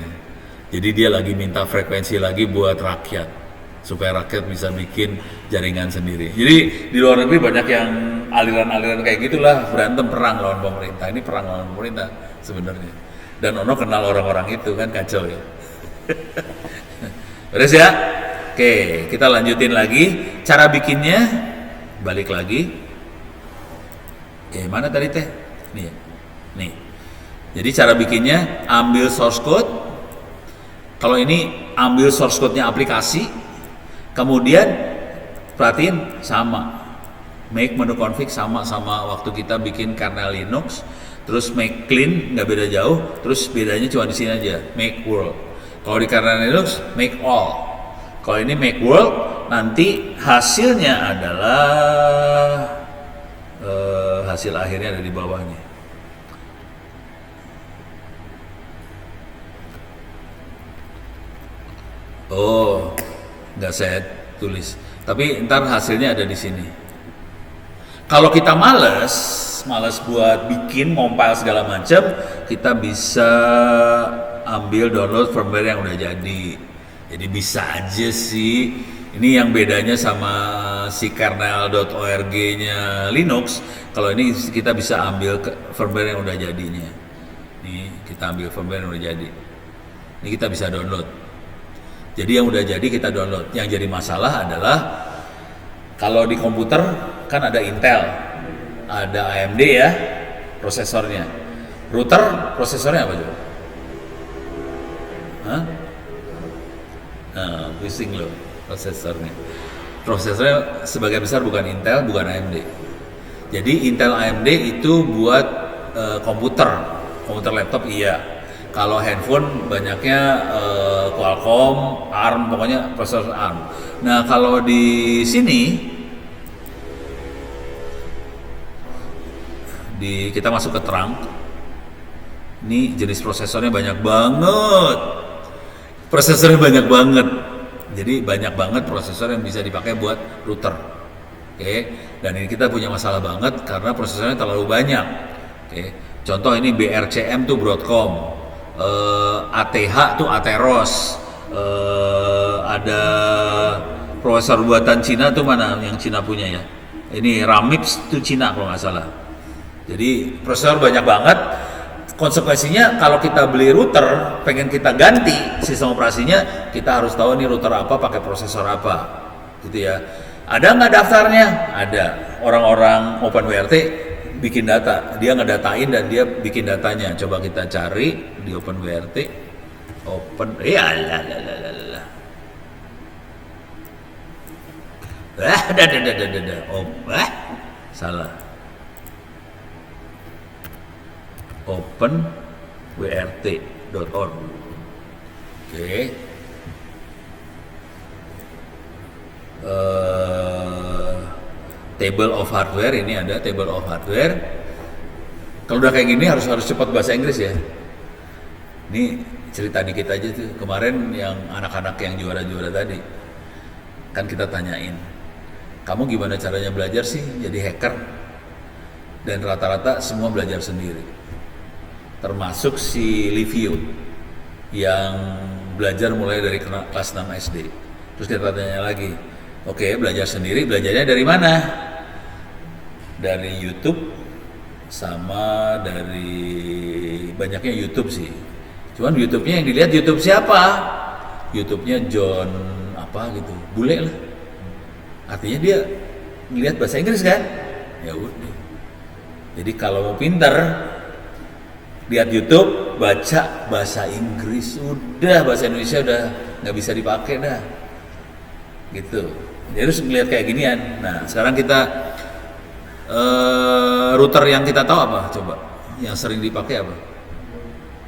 Jadi dia lagi minta frekuensi lagi buat rakyat. supaya rakyat bisa bikin jaringan sendiri. Jadi di luar negeri banyak yang aliran-aliran kayak gitulah, berantem perang lawan pemerintah. Ini perang lawan pemerintah sebenarnya. Dan Ono kenal orang-orang itu kan, kacau ya. Beres ya? Oke, kita lanjutin lagi. Cara bikinnya, balik lagi. Mana tadi teh? Nih ya. Nih. Jadi cara bikinnya, ambil source code. Kalau ini ambil source code-nya aplikasi, kemudian perhatiin sama. Make menu config sama waktu kita bikin kernel Linux. Terus make clean nggak beda jauh. Terus bedanya cuma di sini aja, make world. Kalau di kernel Linux, make all. Kalau ini make world, nanti hasilnya adalah hasil akhirnya ada di bawahnya. Oh, nggak saya tulis. Tapi ntar hasilnya ada di sini. Kalau kita males buat bikin, compile segala macam, kita bisa ambil download firmware yang udah jadi. Jadi bisa aja sih. Ini yang bedanya sama si kernel.org-nya Linux. Kalau ini kita bisa ambil firmware yang udah jadinya. Nih, kita ambil firmware yang udah jadi. Ini kita bisa download. Jadi yang udah jadi kita download. Yang jadi masalah adalah kalau di komputer kan ada Intel, ada AMD ya prosesornya. Router prosesornya apa coba? Hah? Nah, pusing loh prosesornya. Prosesornya sebagian besar bukan Intel, bukan AMD. Jadi Intel AMD itu buat komputer laptop iya. Kalau handphone banyaknya Qualcomm, ARM, pokoknya prosesor ARM. Nah kalau di sini kita masuk ke trunk, ini jenis prosesornya banyak banget. Jadi banyak banget prosesor yang bisa dipakai buat router. Oke. Dan ini kita punya masalah banget karena prosesornya terlalu banyak. Oke. Contoh ini BRCM tuh Broadcom. ATH tuh Atheros, ada prosesor buatan Cina tuh mana yang Cina punya ya? Ini Ramix tuh Cina kalau nggak salah. Jadi prosesor banyak banget. Konsekuensinya kalau kita beli router, pengen kita ganti sistem operasinya, kita harus tahu nih router apa pakai prosesor apa, gitu ya. Ada nggak daftarnya? Ada. Orang-orang OpenWRT bikin data, dia ngedatain dan dia bikin datanya. Coba kita cari di OpenWRT. Salah. OpenWRT.org. Oke. Table of hardware, ini ada table of hardware. Kalau udah kayak gini harus cepat bahasa Inggris ya. Ini cerita dikit aja tuh. Kemarin yang anak-anak yang juara-juara tadi kan kita tanyain, kamu gimana caranya belajar sih jadi hacker? Dan rata-rata semua belajar sendiri. Termasuk si Livio yang belajar mulai dari kelas 6 SD. Terus kita tanya lagi, oke, belajar sendiri, belajarnya dari mana? Dari YouTube sama dari banyaknya YouTube sih. Cuman YouTube-nya yang dilihat YouTube siapa? YouTube-nya John apa gitu, bule lah. Artinya dia ngelihat bahasa Inggris kan? Ya udah. Jadi kalau mau pinter, lihat YouTube, baca bahasa Inggris, udah bahasa Indonesia udah nggak bisa dipakai dah. Gitu. Jadi harus ngelihat kayak ginian. Nah, sekarang kita router yang kita tahu apa? Coba. Yang sering dipakai apa?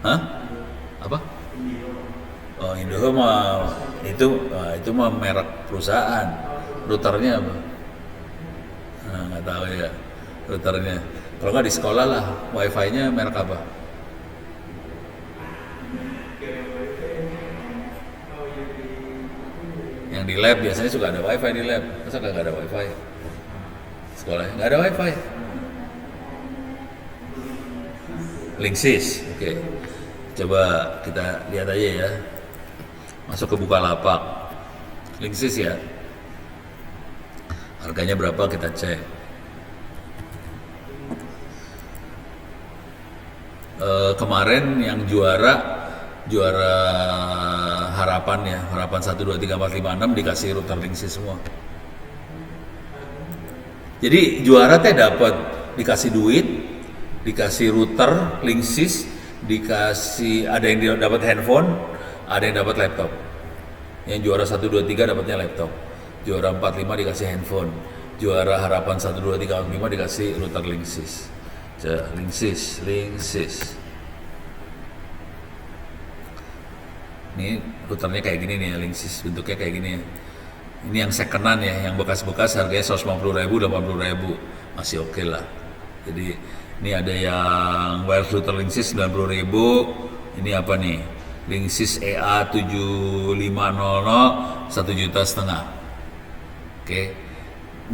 Hah? Apa? Oh, Indihome mah itu mah merek perusahaan. Routernya apa? Nah, nggak tahu ya routernya. Kalau nggak di sekolah lah, wifi-nya merek apa? Yang di lab biasanya suka ada wifi di lab. Masa nggak ada wifi? Sekolahnya nggak ada wifi. Linksys, oke. Coba kita lihat aja ya. Masuk ke Bukalapak. Linksys ya. Harganya berapa kita cek. Kemarin yang juara harapan ya, harapan 1 2 3 4 5 6 dikasih router Linksys semua. Jadi juara teh dapat dikasih duit, dikasih router Linksys, dikasih, ada yang dapat handphone, ada yang dapat laptop. Yang juara 1 2 3 dapatnya laptop. Juara 4 5 dikasih handphone. Juara harapan 1 2 3 4 5 dikasih router Linksys. Linksys. Ini routernya kayak gini nih ya, Linksys bentuknya kayak gini ya. Ini yang secondan ya, yang bekas-bekas harganya 150.000, 80.000 masih oke lah. Jadi ini ada yang wireless router Linksys 90.000. Ini apa nih? Linksys EA 7500 1,5 juta. Oke.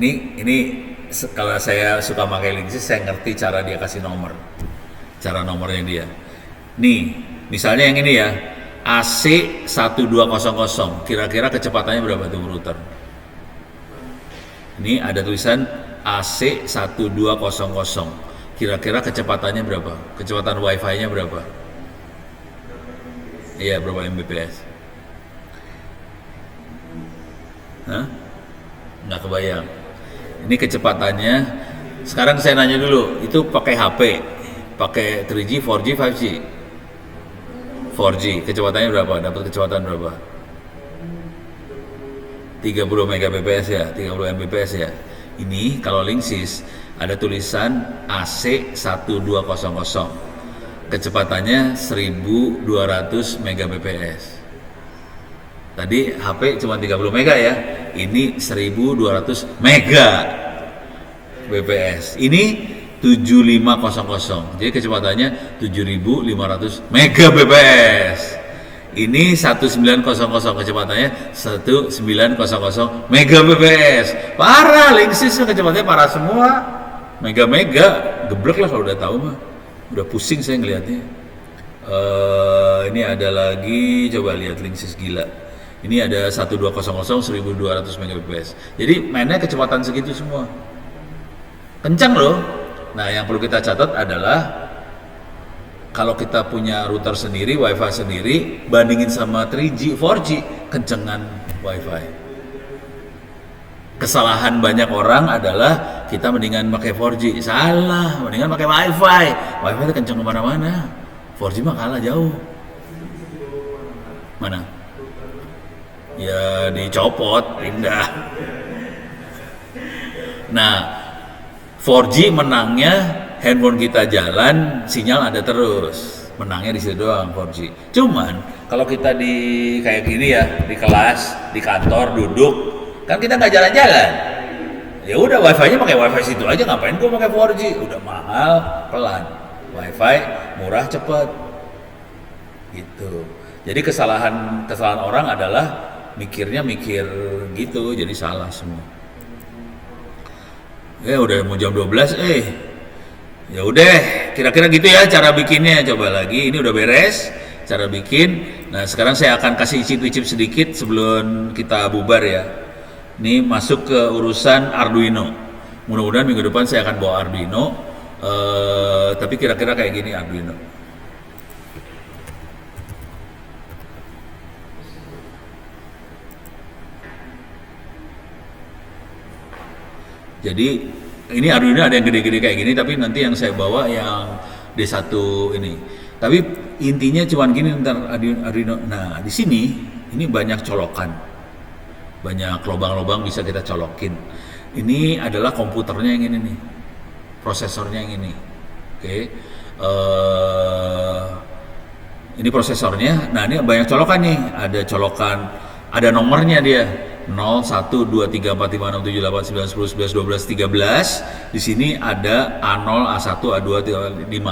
Ini kalau saya suka pakai Linksys, saya ngerti cara dia kasih nomor. Cara nomornya dia. Nih, misalnya yang ini ya. AC 1200, kira-kira kecepatannya berapa tuh router? Ini ada tulisan AC 1200, kira-kira kecepatannya berapa? Kecepatan wifi-nya berapa? Iya, berapa Mbps? Hah? Nggak kebayang. Ini kecepatannya, sekarang saya nanya dulu, itu pakai HP, pakai 3G, 4G, 5G? 4G, kecepatannya berapa? Dapat kecepatan berapa? 30 Mbps ya, 30 Mbps ya. Ini kalau Linksys ada tulisan AC 1200. Kecepatannya 1200 Mbps. Tadi HP cuma 30 mega ya. Ini 1200 Mbps. Ini 7500. Jadi kecepatannya 7500 Mbps. Ini 1900, kecepatannya 1900 Mbps. Parah, Linksys kecepatannya parah semua. Mega geblek lah kalau udah tahu mah. Udah pusing saya ngelihatnya. Ini ada lagi, coba lihat Linksys gila. Ini ada 1200 1200 Mbps. Jadi mainnya kecepatan segitu semua. Kencang loh. Nah, yang perlu kita catat adalah kalau kita punya router sendiri, wifi sendiri, bandingin sama 3G, 4G, kencengan wifi. Kesalahan banyak orang adalah kita mendingan pakai 4G. Salah, mendingan pakai wifi. Wifi itu kenceng kemana-mana. 4G mah kalah jauh. Mana? Ya dicopot, pindah. Nah, 4G menangnya handphone kita jalan, sinyal ada terus. Menangnya di situ doang 4G. Cuman kalau kita di kayak gini ya, di kelas, di kantor, duduk, kan kita nggak jalan-jalan. Ya udah wifi-nya pakai wifi situ aja, ngapain gua pakai 4G? Udah mahal, pelan. Wifi murah, cepet. Gitu. Jadi kesalahan orang adalah mikir gitu, jadi salah semua. Ya udah mau jam 12, ya udah, kira-kira gitu ya cara bikinnya. Coba lagi, ini udah beres cara bikin. Nah, sekarang saya akan kasih icip-icip sedikit sebelum kita bubar ya. Ini masuk ke urusan Arduino. Mudah-mudahan minggu depan saya akan bawa Arduino. Tapi kira-kira kayak gini Arduino. Jadi ini Arduino ada yang gede-gede kayak gini, tapi nanti yang saya bawa yang D1 ini. Tapi intinya cuman gini ntar Arduino. Nah, di sini ini banyak colokan. Banyak lubang-lubang bisa kita colokin. Ini adalah komputernya yang ini nih. Prosesornya yang ini. Oke. Ini prosesornya. Nah, ini banyak colokan nih. Ada colokan, ada nomornya dia. 0, 1, 2, 3, 4, 5, 6, 7, 8, 9, 10, 11, 12, 13. Di sini ada A0, A1, A2, A5.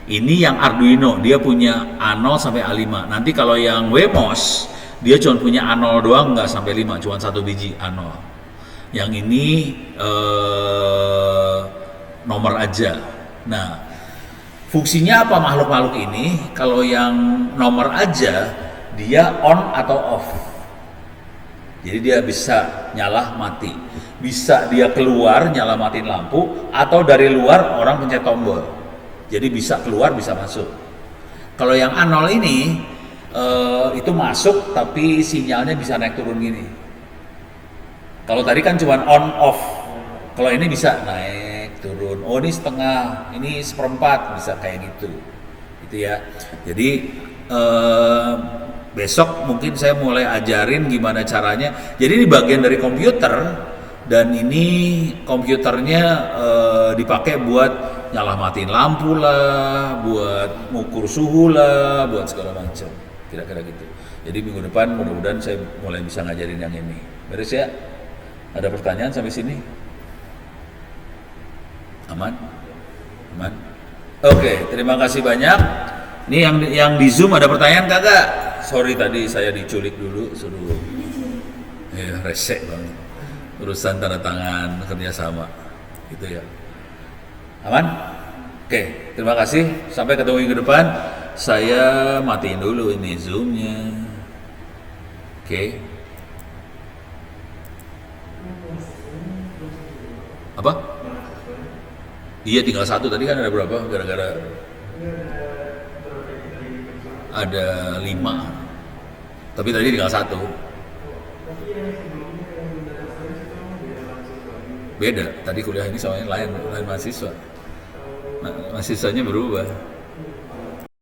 Ini yang Arduino, dia punya A0 sampai A5. Nanti kalau yang Wemos, dia cuma punya A0 doang, nggak sampai 5, cuma 1 biji A0. Yang ini nomor aja. Nah, fungsinya apa makhluk-makhluk ini? Kalau yang nomor aja, dia on atau off. Jadi dia bisa nyala mati, bisa dia keluar nyala matiin lampu, atau dari luar orang pencet tombol. Jadi bisa keluar bisa masuk. Kalau yang A0 ini itu masuk tapi sinyalnya bisa naik turun gini. Kalau tadi kan cuma on off. Kalau ini bisa naik turun. Oh ini setengah, ini seperempat, bisa kayak gitu. Gitu ya. Jadi besok mungkin saya mulai ajarin gimana caranya. Jadi ini bagian dari komputer dan ini komputernya dipakai buat nyala matiin lampu lah, buat ngukur suhu lah, buat segala macam. Kira-kira gitu. Jadi minggu depan mudah-mudahan saya mulai bisa ngajarin yang ini. Beres ya? Ada pertanyaan sampai sini? Aman? Aman? Oke, terima kasih banyak. Ini yang di Zoom ada pertanyaan kagak? Sorry tadi saya diculik dulu, suruh resek banget. Urusan tanda tangan kerjasama, gitu ya. Aman? Oke, terima kasih. Sampai ketemu minggu depan. Saya matiin dulu ini Zoom-nya. Oke. Apa? Iya, tinggal satu. Tadi kan ada berapa? Gara-gara ada 5. Tapi tadi tinggal 1. Beda. Tadi kuliah ini sama yang lain mahasiswa. Mahasiswanya berubah.